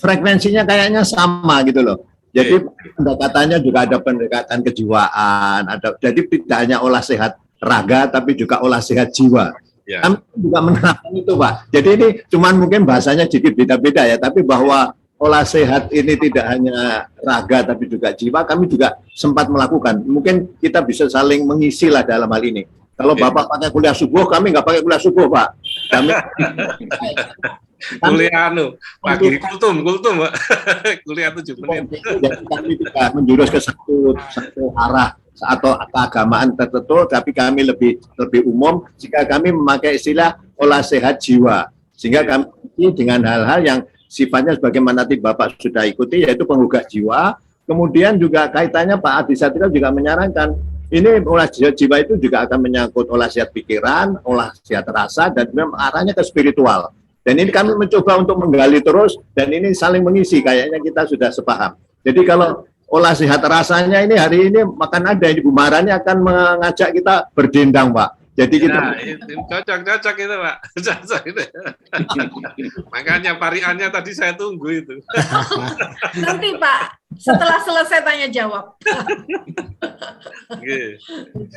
frekuensinya kayaknya sama gitu loh. Jadi pendekatannya juga ada pendekatan kejiwaan, jadi tidak hanya olah sehat raga tapi juga olah sehat jiwa. Kami juga menerapkan itu Pak. Jadi ini cuman mungkin bahasanya sedikit beda-beda ya, tapi bahwa olah sehat ini tidak hanya raga tapi juga jiwa, kami juga sempat melakukan. Mungkin kita bisa saling mengisi lah dalam hal ini. Kalau Bapak pakai kuliah subuh, kami nggak pakai kuliah subuh, Pak. Kami kuliah pagi kultum, Pak. Kuliah 7 menit. Jadi kami tidak menjurus ke satu arah atau keagamaan tertentu, tapi kami lebih umum jika kami memakai istilah olah sehat jiwa. Sehingga kami dengan hal-hal yang sifatnya sebagaimana tadi Bapak sudah ikuti, yaitu penggugah jiwa. Kemudian juga kaitannya Pak Adi Satrio juga menyarankan, ini olah sehat jiwa itu juga akan menyangkut olah sehat pikiran, olah sehat rasa, dan memang arahnya ke spiritual. Dan ini kami mencoba untuk menggali terus, dan ini saling mengisi, kayaknya kita sudah sepaham. Jadi kalau olah sehat rasanya ini hari ini makan ada, Ibu Marani akan mengajak kita berdendang Pak. Jadi kita cocok itu Pak. Cocok itu. Makanya pariannya tadi saya tunggu itu. Nanti Pak, setelah selesai tanya jawab.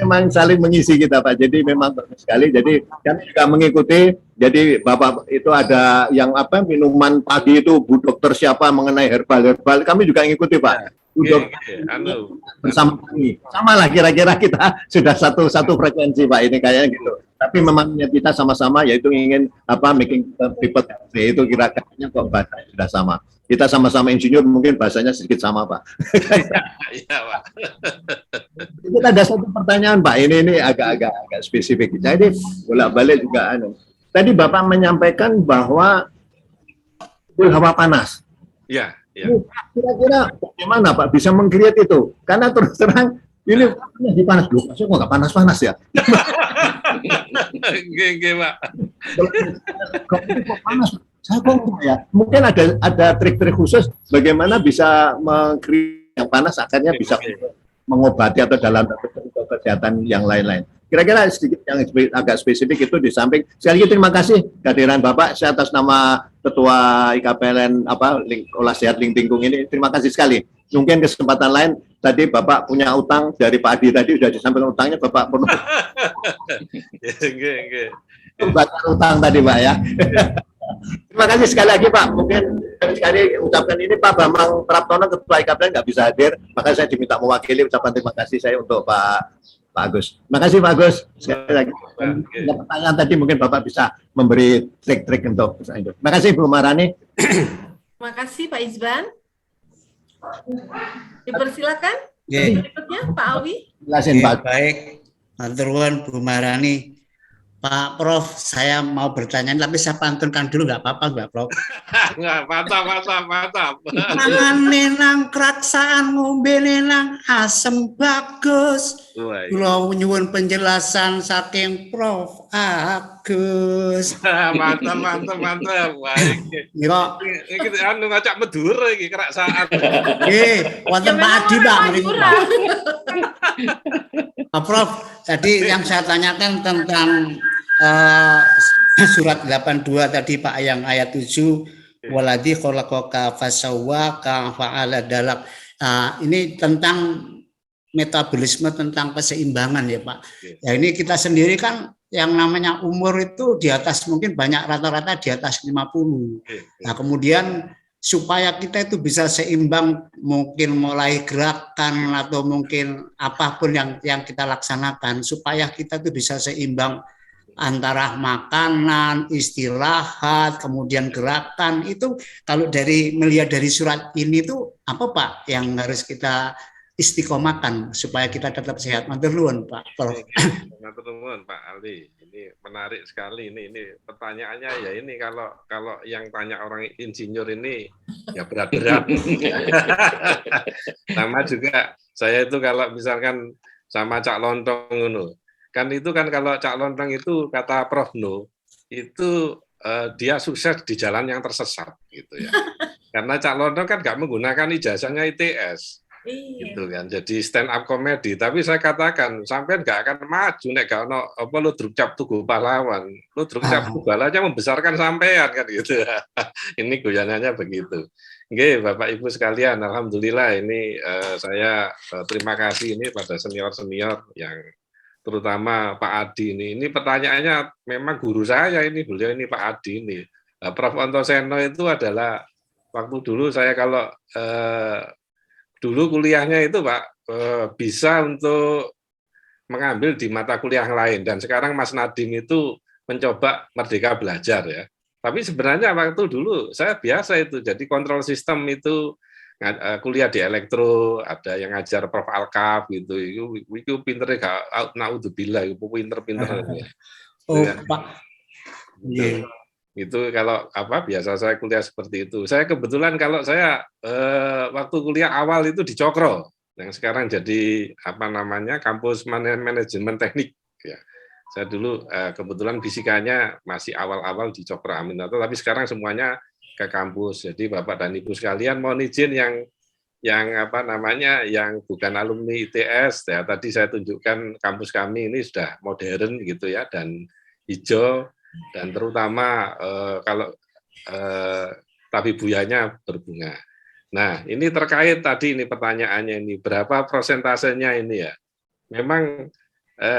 Memang saling mengisi kita Pak. Jadi memang bagus sekali. Jadi kami juga mengikuti. Jadi Bapak itu ada yang minuman pagi itu Bu Dokter siapa mengenai herbal. Kami juga mengikuti Pak. Bersama kami. Sama lah kira-kira kita sudah satu frekuensi Pak, ini kayaknya gitu. Tapi memang kita sama-sama yaitu ingin making people happy, itu kira-kira kok bahasa sudah sama. Kita sama-sama insinyur, mungkin bahasanya sedikit sama Pak. Iya Pak. Kita ada satu pertanyaan Pak, ini agak spesifik. Jadi bolak-balik juga Tadi Bapak menyampaikan bahwa hawa panas. Iya. Kira-kira bagaimana Pak bisa meng-create itu? Karena terus terang ini di panas dulu, maksudnya kok nggak panas-panas ya? Oke Pak. Kok panas? Saya kok ya? Mungkin ada trik-trik khusus bagaimana bisa meng-create yang panas akhirnya bisa mengobati atau dalam kesehatan yang lain-lain. Kira-kira sedikit yang agak spesifik itu di samping. Sekali lagi terima kasih kehadiran Bapak. Saya atas nama Ketua IKPLN Olah Sehat Lingtingkung ini terima kasih sekali. Mungkin kesempatan lain tadi Bapak punya utang dari Pak Adi tadi sudah disampaikan utangnya Bapak perlu. Batal utang tadi Pak ya. Terima kasih sekali lagi Pak. Mungkin sekali ucapkan ini Pak Bambang Praptono Ketua IKAPDAN nggak bisa hadir, maka saya diminta mewakili ucapan terima kasih saya untuk Pak Agus. Terima kasih Pak Agus. Sekali lagi. Ada pertanyaan tadi mungkin Bapak bisa memberi trik-trik untuk itu. Terima kasih Bu Marani. Terima kasih Pak Isban. Dipersilakan. Oke. Berikutnya Pak Alwi. Jelasin Pak. Baik, matur nuwun Bu Marani. Pak Prof, saya mau bertanya, tapi saya pantunkan dulu, nggak apa-apa, nggak Prof? Nggak, mantap. Mangan nenang keraksaan, ngombe nenang asem bagus. Wah, Kula nyuwun penjelasan saking Prof Agus. mantap. Wah, Nggih kok. iki anu ngacak Madura iki keraksaan. Nggih, wonten Pak Adi Pak mriku. Pak Prof, jadi yang saya tanyakan tentang surat 82 tadi Pak yang ayat 7 waladhi khalaqaka fasawwaka fa'ala dalak. Ini tentang metabolisme, tentang keseimbangan ya Pak. Ya ini kita sendiri kan yang namanya umur itu di atas, mungkin banyak rata-rata di atas 50. Nah kemudian supaya kita itu bisa seimbang, mungkin mulai gerakan atau mungkin apapun yang kita laksanakan, supaya kita itu bisa seimbang antara makanan, istirahat, kemudian gerakan. Itu kalau melihat dari surat ini tuh apa Pak yang harus kita istiqomahkan supaya kita tetap sehat? Matur nuwun Pak Prof. Matur nuwun Pak Ali. Ini menarik sekali ini pertanyaannya ya, ini kalau yang tanya orang insinyur ini ya berat-berat. Sama juga saya itu kalau misalkan sama Cak Lontong ngono. Kan itu kan kalau Cak Lontong itu kata Prof No, itu dia sukses di jalan yang tersesat gitu ya. Karena Cak Lontong kan nggak menggunakan ijazahnya ITS. Gitu kan, jadi stand up comedy. Tapi saya katakan sampai nggak akan maju nek gak ono apa lu druk-cap tugu pahlawan, lu druk-cap tugu aja membesarkan sampean kan gitu. Ini guyanannya begitu. Oke, Bapak Ibu sekalian, alhamdulillah ini saya terima kasih ini pada senior-senior yang terutama Pak Adi ini. Ini pertanyaannya memang guru saya ini, beliau ini Pak Adi ini. Prof Ontoseno itu adalah waktu dulu saya kalau dulu kuliahnya itu Pak bisa untuk mengambil di mata kuliah lain, dan sekarang Mas Nadim itu mencoba Merdeka Belajar ya. Tapi sebenarnya waktu dulu saya biasa itu jadi kontrol sistem itu kuliah di elektro, ada yang ngajar Prof Alkaf gitu. Itu pinternya gak naudzubillah, itu pinter-pinter ya. Oh ya. Pak. Gitu. Itu kalau biasa saya kuliah seperti itu. Saya kebetulan kalau saya waktu kuliah awal itu di Cokro, yang sekarang jadi kampus manajemen teknik ya. Saya dulu kebetulan fisikanya masih awal-awal di Cokro Aminato, tapi sekarang semuanya ke kampus. Jadi Bapak dan Ibu sekalian mohon izin yang bukan alumni ITS ya, tadi saya tunjukkan kampus kami ini sudah modern gitu ya, dan hijau. Dan terutama kalau tabibuyanya berbunga. Nah, ini terkait tadi ini pertanyaannya ini berapa persentasenya ini ya. Memang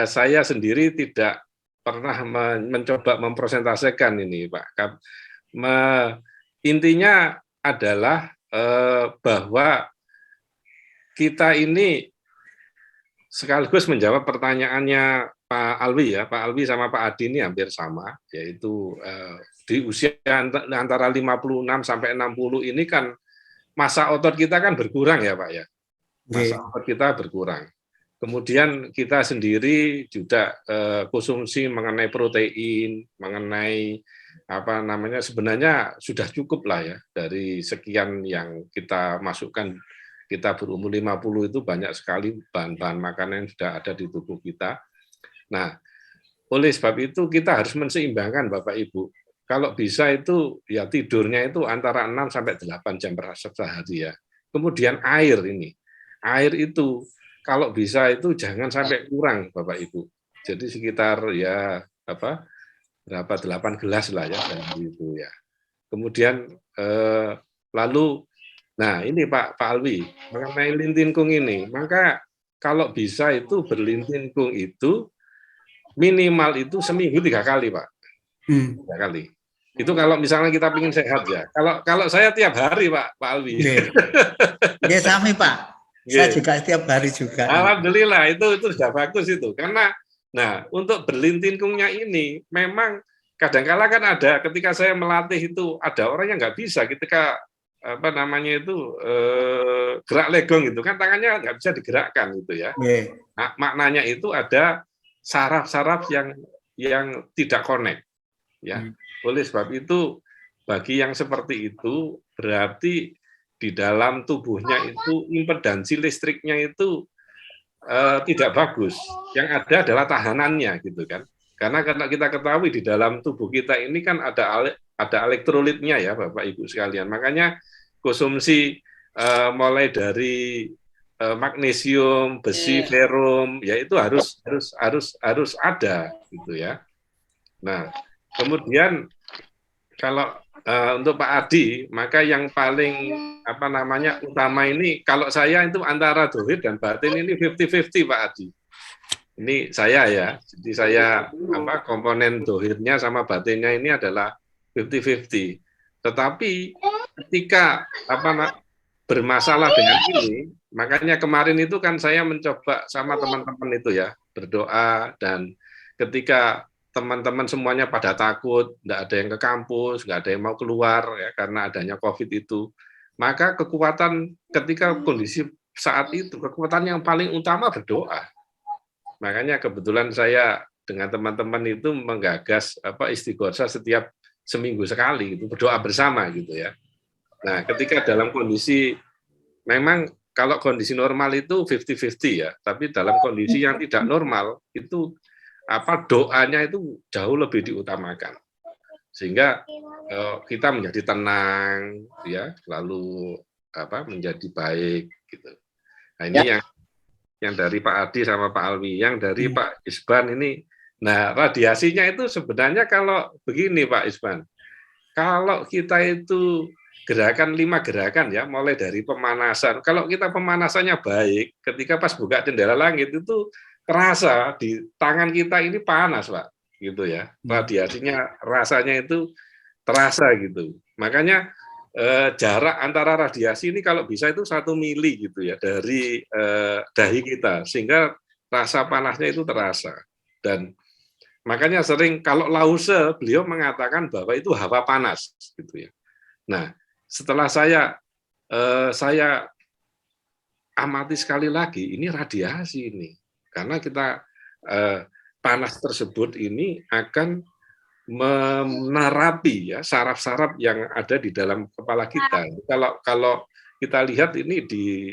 saya sendiri tidak pernah mencoba mempresentasekan ini Pak. Intinya adalah bahwa kita ini sekaligus menjawab pertanyaannya Pak Alwi ya, Pak Alwi sama Pak Adi ini hampir sama, yaitu di usia antara 56 sampai 60 ini kan massa otot kita kan berkurang ya Pak ya, massa otot kita berkurang. Kemudian kita sendiri juga konsumsi mengenai protein, mengenai sebenarnya sudah cukup lah ya, dari sekian yang kita masukkan. Kita berumur 50 itu banyak sekali bahan-bahan makanan yang sudah ada di tubuh kita. Nah, oleh sebab itu kita harus menseimbangkan Bapak Ibu. Kalau bisa itu ya tidurnya itu antara 6 sampai 8 jam per sehari ya. Kemudian air ini. Air itu kalau bisa itu jangan sampai kurang Bapak Ibu. Jadi sekitar ya berapa 8 gelas lah ya dan itu ya. Kemudian lalu ini Pak Alwi mengenai lintinkung ini, maka kalau bisa itu berlintinkung itu minimal itu seminggu 3 kali Pak, 3 kali. Itu kalau misalnya kita ingin sehat ya. Kalau saya tiap hari Pak Alwi. Ya sami Pak. Saya juga setiap hari juga. Alhamdulillah itu sudah bagus itu. Karena nah untuk berlintingkungnya ini memang kadang-kala kan ada ketika saya melatih itu ada orang yang nggak bisa ketika apa namanya itu gerak legong itu kan tangannya nggak bisa digerakkan gitu ya. Nah, maknanya itu ada saraf-saraf yang tidak connect ya. Oleh sebab itu bagi yang seperti itu berarti di dalam tubuhnya itu impedansi listriknya itu tidak bagus. Yang ada adalah tahanannya gitu kan. Karena kita ketahui di dalam tubuh kita ini kan ada elektrolitnya ya Bapak Ibu sekalian. Makanya konsumsi mulai dari magnesium, besi, ferum ya itu harus ada gitu ya. Nah, kemudian kalau untuk Pak Adi, maka yang paling apa namanya utama ini kalau saya itu antara dohir dan batin ini 50-50 Pak Adi. Ini saya ya, jadi saya komponen dohirnya sama batinnya ini adalah 50-50. Tetapi ketika bermasalah dengan ini, makanya kemarin itu kan saya mencoba sama teman-teman itu ya berdoa dan ketika teman-teman semuanya pada takut, nggak ada yang ke kampus, nggak ada yang mau keluar ya karena adanya COVID itu, maka kekuatan ketika kondisi saat itu kekuatan yang paling utama berdoa. Makanya kebetulan saya dengan teman-teman itu menggagas istighosah setiap seminggu sekali itu berdoa bersama gitu ya. Nah, ketika dalam kondisi memang kalau kondisi normal itu 50-50 ya, tapi dalam kondisi yang tidak normal itu doanya itu jauh lebih diutamakan. Sehingga kita menjadi tenang ya, lalu menjadi baik gitu. Nah, ini yang dari Pak Adi sama Pak Alwi, yang dari Pak Isban ini. Nah, radiasinya itu sebenarnya kalau begini Pak Isban, kalau kita itu gerakan 5 gerakan ya, mulai dari pemanasan. Kalau kita pemanasannya baik, ketika pas buka jendela langit itu terasa di tangan kita ini panas Pak, gitu ya. Radiasinya rasanya itu terasa gitu. Makanya jarak antara radiasi ini kalau bisa itu 1 mili gitu ya dari dahi kita, sehingga rasa panasnya itu terasa. Dan makanya sering kalau Lause beliau mengatakan bahwa itu hawa panas gitu ya. Nah, setelah saya amati sekali lagi, ini radiasi ini. Karena kita panas tersebut ini akan menerapi ya saraf-saraf yang ada di dalam kepala kita. Kalau kita lihat ini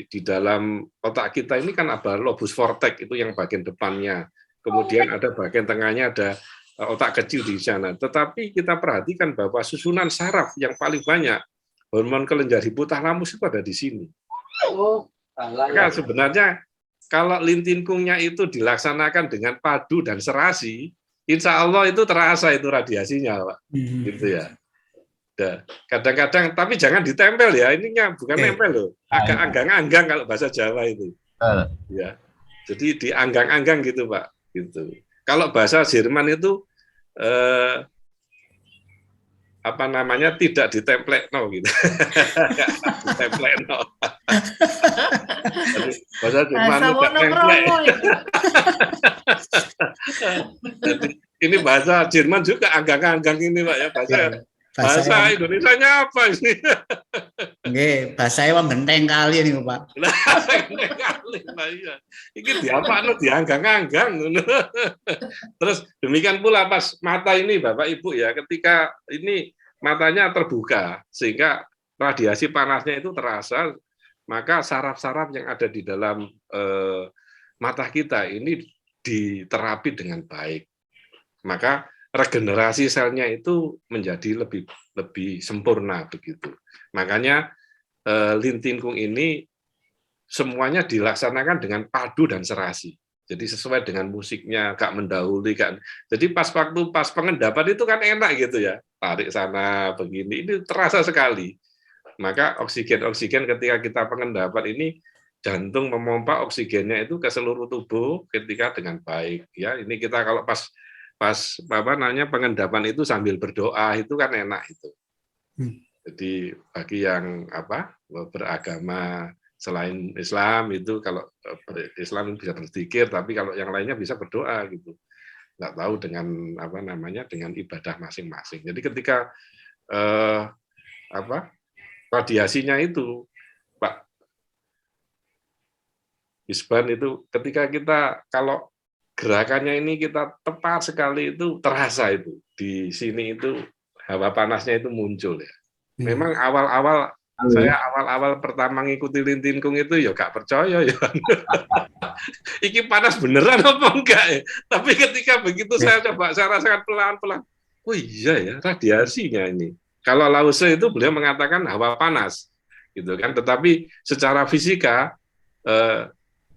di dalam otak kita ini kan ada lobus vortex itu yang bagian depannya. Kemudian ada bagian tengahnya ada otak kecil di sana. Tetapi kita perhatikan bahwa susunan saraf yang paling banyak hormon kelenjar hipotalamus itu ada di sini. Maka sebenarnya kalau lintingkungnya itu dilaksanakan dengan padu dan serasi, insya Allah itu terasa itu radiasinya, Pak. Gitu ya. Kadang-kadang, tapi jangan ditempel ya, ininya bukan nempel loh, agak anggang-anggang kalau bahasa Jawa itu. Ya. Jadi dianggang-anggang gitu, Pak. Gitu. Kalau bahasa Jerman itu tidak ditemplek no gitu. Ditemplek no. Bahasa Jerman jadi, ini bahasa Jerman juga anggang-anggang ini Pak ya, bahasa Indonesianya apa ini? Nggih, bahasanya benteng kali nih Pak. Benteng kali Pak iya. Iki diapakno dianggang-anggang ngono. Terus demikian pula pas mata ini Bapak Ibu ya, ketika ini matanya terbuka sehingga radiasi panasnya itu terasa, maka saraf-saraf yang ada di dalam mata kita ini diterapi dengan baik. Maka regenerasi selnya itu menjadi lebih sempurna begitu. Makanya lintingkung ini semuanya dilaksanakan dengan padu dan serasi. Jadi sesuai dengan musiknya, gak mendahului kan. Jadi pas pengendapan itu kan enak gitu ya. Tarik sana begini, ini terasa sekali. Maka oksigen ketika kita pengendapan ini jantung memompa oksigennya itu ke seluruh tubuh ketika dengan baik ya. Ini kita kalau pas pas pengendapan itu sambil berdoa itu kan enak itu. Jadi bagi yang beragama selain Islam itu, kalau Islam bisa berzikir, tapi kalau yang lainnya bisa berdoa gitu. Nggak tahu dengan dengan ibadah masing-masing. Jadi ketika radiasinya itu, Pak Isban, itu ketika kita kalau gerakannya ini kita tepat sekali, itu terasa itu di sini itu hawa panasnya itu muncul ya. Memang awal-awal saya pertama ngikuti Lintinkung itu ya gak percaya ya. Iki panas beneran apa enggak ya? Tapi ketika begitu saya rasakan pelan-pelan, oh iya ya, radiasinya ini. Kalau Lause itu beliau mengatakan hawa panas, gitu kan. Tetapi secara fisika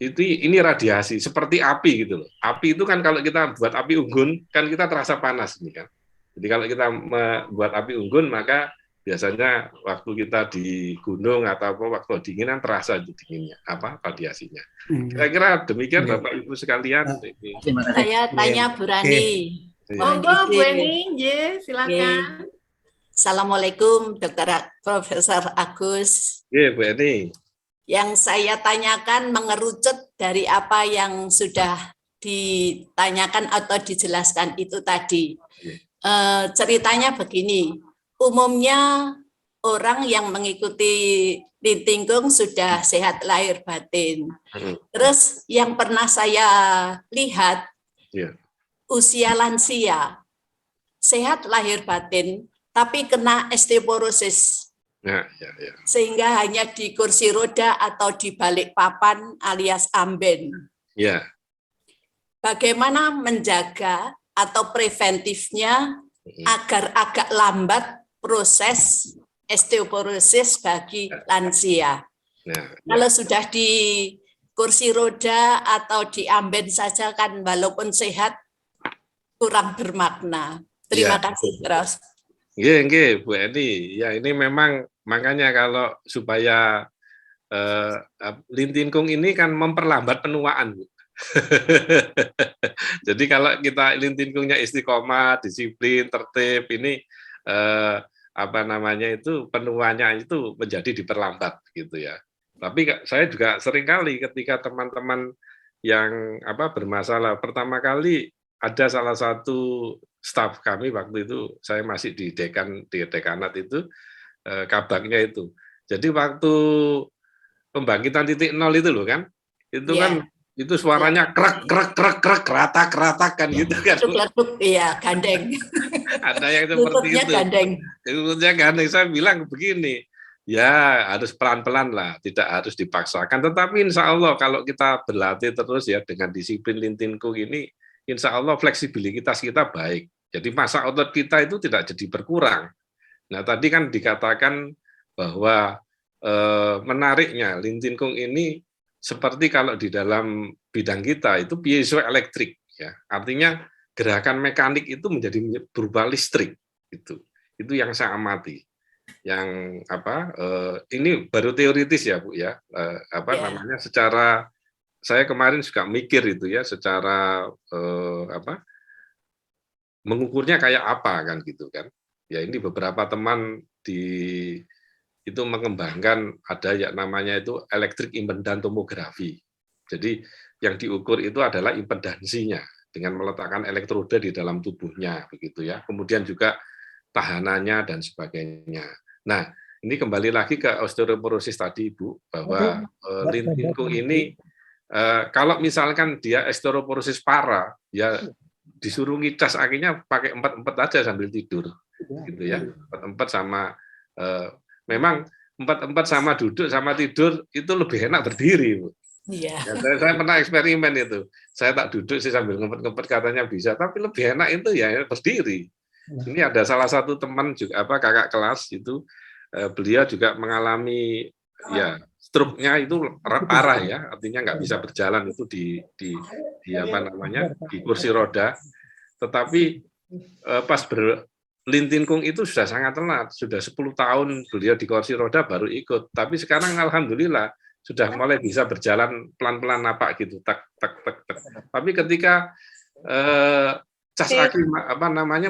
ini radiasi seperti api gitu loh. Api itu kan kalau kita buat api unggun kan kita terasa panas ini kan. Jadi kalau kita membuat api unggun maka biasanya waktu kita di gunung atau waktu dinginan terasa itu dinginnya, radiasinya. Kira-kira demikian Bapak Ibu sekalian. Saya tanya Bu Rani. Monggo Bu Eni, silakan. Assalamualaikum Dr. Profesor Agus. Bu Eni. Yang saya tanyakan mengerucut dari apa yang sudah ditanyakan atau dijelaskan itu tadi. Ceritanya begini, umumnya orang yang mengikuti Lintinkung sudah sehat lahir batin. Terus yang pernah saya lihat, usia lansia, sehat lahir batin, tapi kena osteoporosis. Sehingga hanya di kursi roda atau di balik papan alias amben. Bagaimana menjaga atau preventifnya agar agak lambat proses osteoporosis bagi lansia? Kalau sudah di kursi roda atau di amben saja kan walaupun sehat kurang bermakna. Terima kasih, Prof. Nggih, Bu Eni. Ya ini memang makanya kalau supaya Lintinkung ini kan memperlambat penuaan, Bu. Jadi kalau kita Lintinkungnya istiqomah, disiplin, tertib, ini penuaannya itu menjadi diperlambat gitu ya. Tapi saya juga seringkali ketika teman-teman yang bermasalah, pertama kali ada salah satu staf kami waktu itu, saya masih di dekanat itu, kabaknya itu. Jadi waktu pembangkitan titik nol itu loh kan, itu kan itu suaranya krek keratak kan gitu kan. Iya, gandeng. Ada yang seperti itu. Lututnya gandeng. Saya bilang begini, ya harus pelan-pelan lah, tidak harus dipaksakan. Tetapi insya Allah kalau kita berlatih terus ya dengan disiplin Lintinkung ini, insya Allah fleksibilitas kita baik. Jadi massa otot kita itu tidak jadi berkurang. Nah tadi kan dikatakan bahwa menariknya Lintinkung ini seperti kalau di dalam bidang kita itu piezoelektrik ya. Artinya gerakan mekanik itu menjadi berupa listrik itu yang saya amati. Yang ini baru teoritis ya Bu ya. Namanya secara saya kemarin juga mikir itu ya secara mengukurnya kayak apa kan gitu kan. Ya ini beberapa teman itu mengembangkan ada yang namanya itu elektrik impedan tomografi. Jadi yang diukur itu adalah impedansinya dengan meletakkan elektroda di dalam tubuhnya begitu ya. Kemudian juga tahanannya dan sebagainya. Nah, ini kembali lagi ke osteoporosis tadi Bu, bahwa Lintinkung ini kalau misalkan dia osteoporosis parah, ya disuruh ngicas akhirnya pakai 4-4 aja sambil tidur, gitu ya. 4-4 sama memang 4-4 sama duduk sama tidur itu lebih enak berdiri, Bu. Iya. Ya, saya pernah eksperimen itu. Saya tak duduk sih sambil ngempet-ngempet katanya bisa, tapi lebih enak itu ya berdiri. Ini ada salah satu teman juga kakak kelas itu beliau juga mengalami ya stroke-nya itu parah ya, artinya nggak bisa berjalan itu di kursi roda. Tetapi pas Lintinkung itu sudah sangat telat, sudah 10 tahun beliau di kursi roda baru ikut. Tapi sekarang alhamdulillah sudah mulai bisa berjalan pelan-pelan napak gitu, tak tak tak tak. Tapi ketika cas aki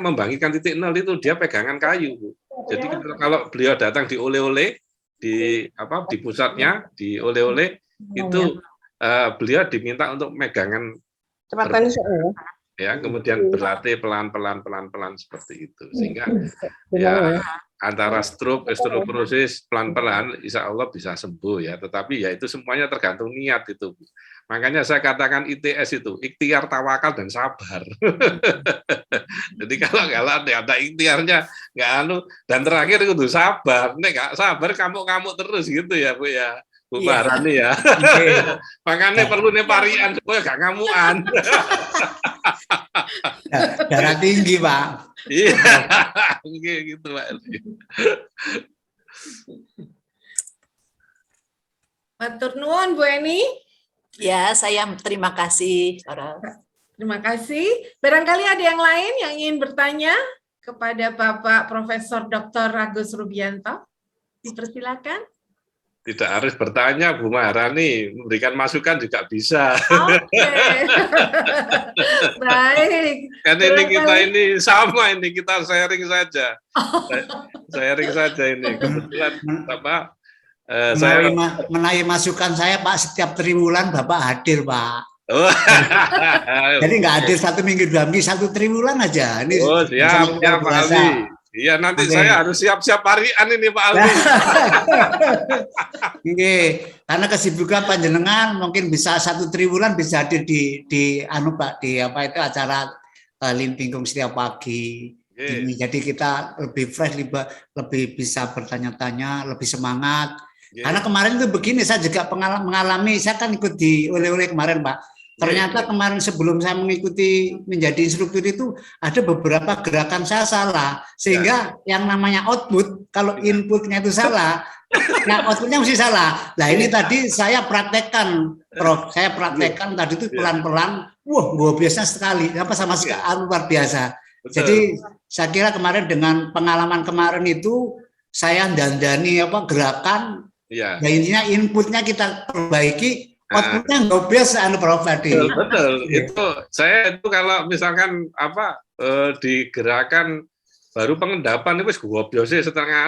membangkitkan titik nol itu dia pegangan kayu, Bu. Jadi kalau beliau datang di oleh-oleh di pusatnya di oleh-oleh itu beliau diminta untuk megangan ya, kemudian berlatih pelan-pelan seperti itu, sehingga ya antara stroke, osteoporosis pelan-pelan insya Allah bisa sembuh ya, tetapi ya itu semuanya tergantung niat itu. Makanya saya katakan ITS itu ikhtiar, tawakal, dan sabar. Jadi kalau ada ikhtiarnya nggak dan terakhir itu sabar, nek nggak sabar kamu terus gitu ya Bu ya. Bu Maharani ya. Makanya perlu neparian supaya gak ngamuan. Darah tinggi, Pak. Iya. Gitu, Pak. Matur nuwun Bu Eni. Ya, saya terima kasih. Terima kasih. Barangkali ada yang lain yang ingin bertanya kepada Bapak Profesor Dr. Agus Rubianto. Dipersilakan. Tidak harus bertanya, Bu Maharani, memberikan masukan juga bisa. Oke. Baik. Kan ini kita ini sama ini, kita sharing saja. Sharing saja ini. Kebetulan saya menaik masukan saya, Pak, setiap triwulan Bapak hadir, Pak. Jadi nggak hadir 1 minggu 2 minggu, 1 triwulan aja. Ini siap Pak Alwi. Iya, nanti saya harus siap-siap harian ini Pak Alwi. Karena kesibukan panjenengan mungkin bisa 1 triwulan bisa hadir di acara Lintingkung setiap pagi. Jadi kita lebih fresh, lebih bisa bertanya-tanya, lebih semangat. Karena kemarin itu begini, saya juga mengalami, saya kan ikut di oleh-oleh kemarin, Pak. Ternyata kemarin sebelum saya mengikuti menjadi instruktur itu ada beberapa gerakan saya salah, sehingga yang namanya output, kalau inputnya itu salah, nah outputnya mesti salah. Nah ini tadi saya praktekkan, Prof. Saya praktekkan tadi itu pelan-pelan, luar biasa sekali, sama sekali luar biasa. Jadi saya kira kemarin dengan pengalaman kemarin itu saya dandani gerakan, ya intinya inputnya kita perbaiki. Outputnya nggak biasa Prof. Betul. Itu saya itu kalau misalkan di gerakan baru pengendapan itu gue biasa setengah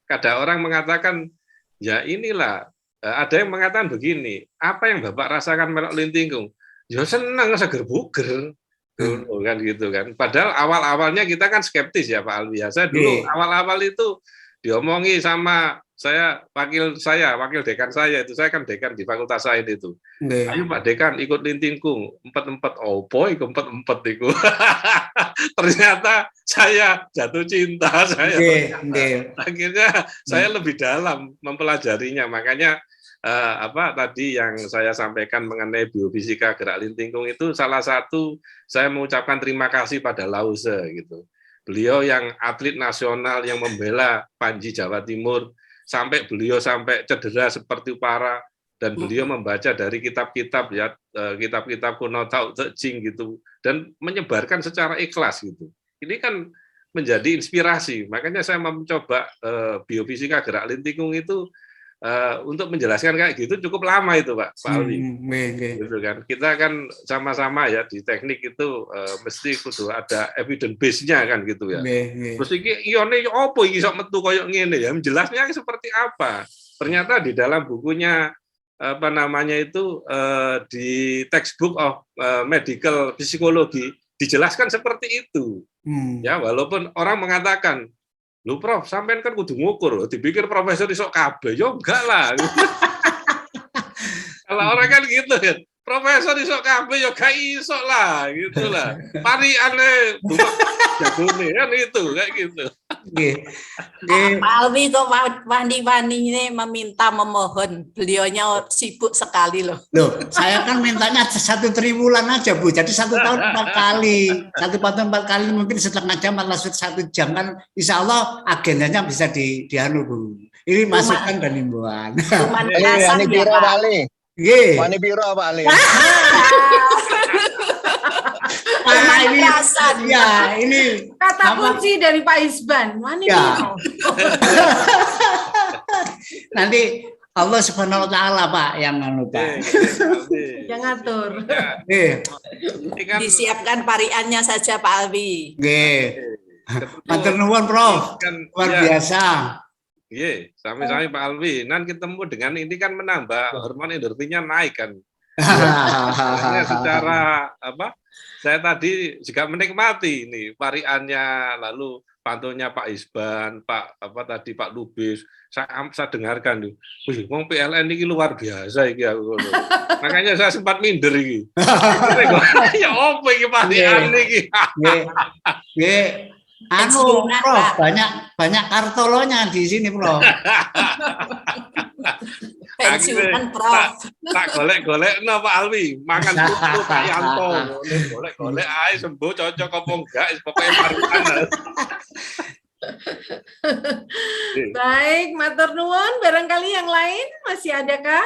kadang orang mengatakan ya inilah ada yang mengatakan begini, apa yang Bapak rasakan melok Lintingkung? Ya senang seger buger. Kan gitu kan. Padahal awal-awalnya kita kan skeptis ya Pak Alwi. Saya dulu awal-awal itu diomongi sama wakil dekan saya itu, saya kan dekan di Fakultas Sains itu. Ayo Pak Dekan ikut Lintingkung, 4-4 ikut 4-4 itu. Ternyata saya jatuh cinta Akhirnya saya lebih dalam mempelajarinya. Makanya tadi yang saya sampaikan mengenai biofisika gerak Lintingkung itu salah satu saya mengucapkan terima kasih pada Lause gitu. Beliau yang atlet nasional yang membela Panji Jawa Timur, sampai beliau sampai cedera seperti Upara, dan beliau membaca dari kitab-kitab ya, kitab-kitab kuno Tao Te Ching gitu, dan menyebarkan secara ikhlas gitu. Ini kan menjadi inspirasi. Makanya saya mencoba biofisika gerak Lintingkung itu untuk menjelaskan kayak gitu cukup lama itu Pak Alwi. Gitu kan. Kita kan sama-sama ya di teknik itu mesti kudu ada evidence base-nya kan gitu ya. Terus iki ione opo iki sok metu koyo ngene ya, menjelasnya seperti apa. Ternyata di dalam bukunya di textbook of medical psychology dijelaskan seperti itu. Ya, walaupun orang mengatakan lu Prof, sampean kan kudu ngukur, dipikir profesor isok kabeh, yo enggak lah. Kalau orang kan gitu kan, profesor isok kabeh yo gak isok lah, gitu lah. Pariane buka jagone kan itu, kayak gitu. Pak Alwi kok wani-wani meminta memohon, beliaunya sibuk sekali loh. Saya kan mintanya 1 triwulan aja Bu, jadi 1 tahun 4 kali, 1 tahun 4 kali mungkin setengah jam atau 1 jam kan, insya Allah agendanya bisa dianu Bu. Ini masukan dan himbauan. Wani biro Pak Ali. Wani biro Pak Ali. Ini kata kunci dari Pak Isban. Nanti Allah Subhanahu wa taala Pak yang anu Pak. Yang ngatur. Nggih. Disiapkan pariannya saja Pak Alwi. Nggih. Matur nuwun Prof. Luar biasa. Iya, sami-sami Pak Alwi. Nan ketemu dengan ini kan menambah hormon endorfinnya naik kan. Makanya secara apa? Saya tadi juga menikmati ini pariannya, lalu pantunnya Pak Isban, Pak apa tadi Pak Lubis. Saya dengarkan tuh. Wih, wong PLN ini luar biasa iki aku. Makanya saya sempat minder iki. Ya opo iki parian iki. Nggih. Anu, Prof, banyak kartolonya di sini, Prof. Pensiunan Prof. Tak golek-golek no Pak Alwi, mangan putu Pak Yanto. Golek-golek ae sembuh cocok apa enggak, pokoknya parian. Baik, matur nuwun. Barangkali yang lain masih adakah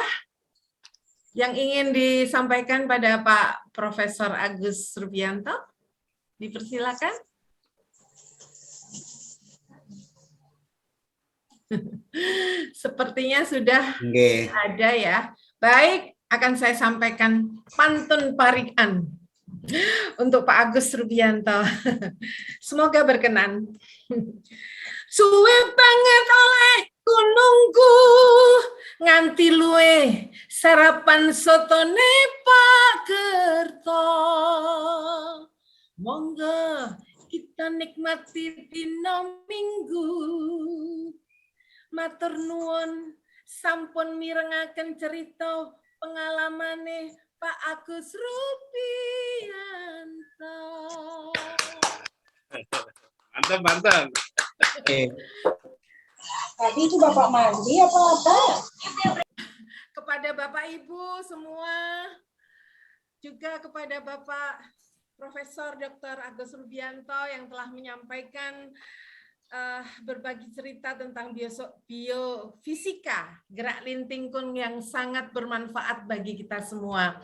yang ingin disampaikan pada Pak Profesor Agus Rubianto? Dipersilakan. Sepertinya sudah ada ya. Baik, akan saya sampaikan pantun parian untuk Pak Agus Rubianto. Semoga berkenan. Suwe banget oleh gunungku nganti luwe sarapan sotone Pak Kerto. Monggo kita nikmati dino Minggu. Matur nuwun sampun mirengaken cerita pengalamane Pak Agus Rubianto. Mantap. Tadi itu Bapak mandi apa? Kepada Bapak Ibu semua, juga kepada Bapak Profesor Dr. Agus Rubianto yang telah menyampaikan berbagi cerita tentang biofisika gerak linting kun yang sangat bermanfaat bagi kita semua.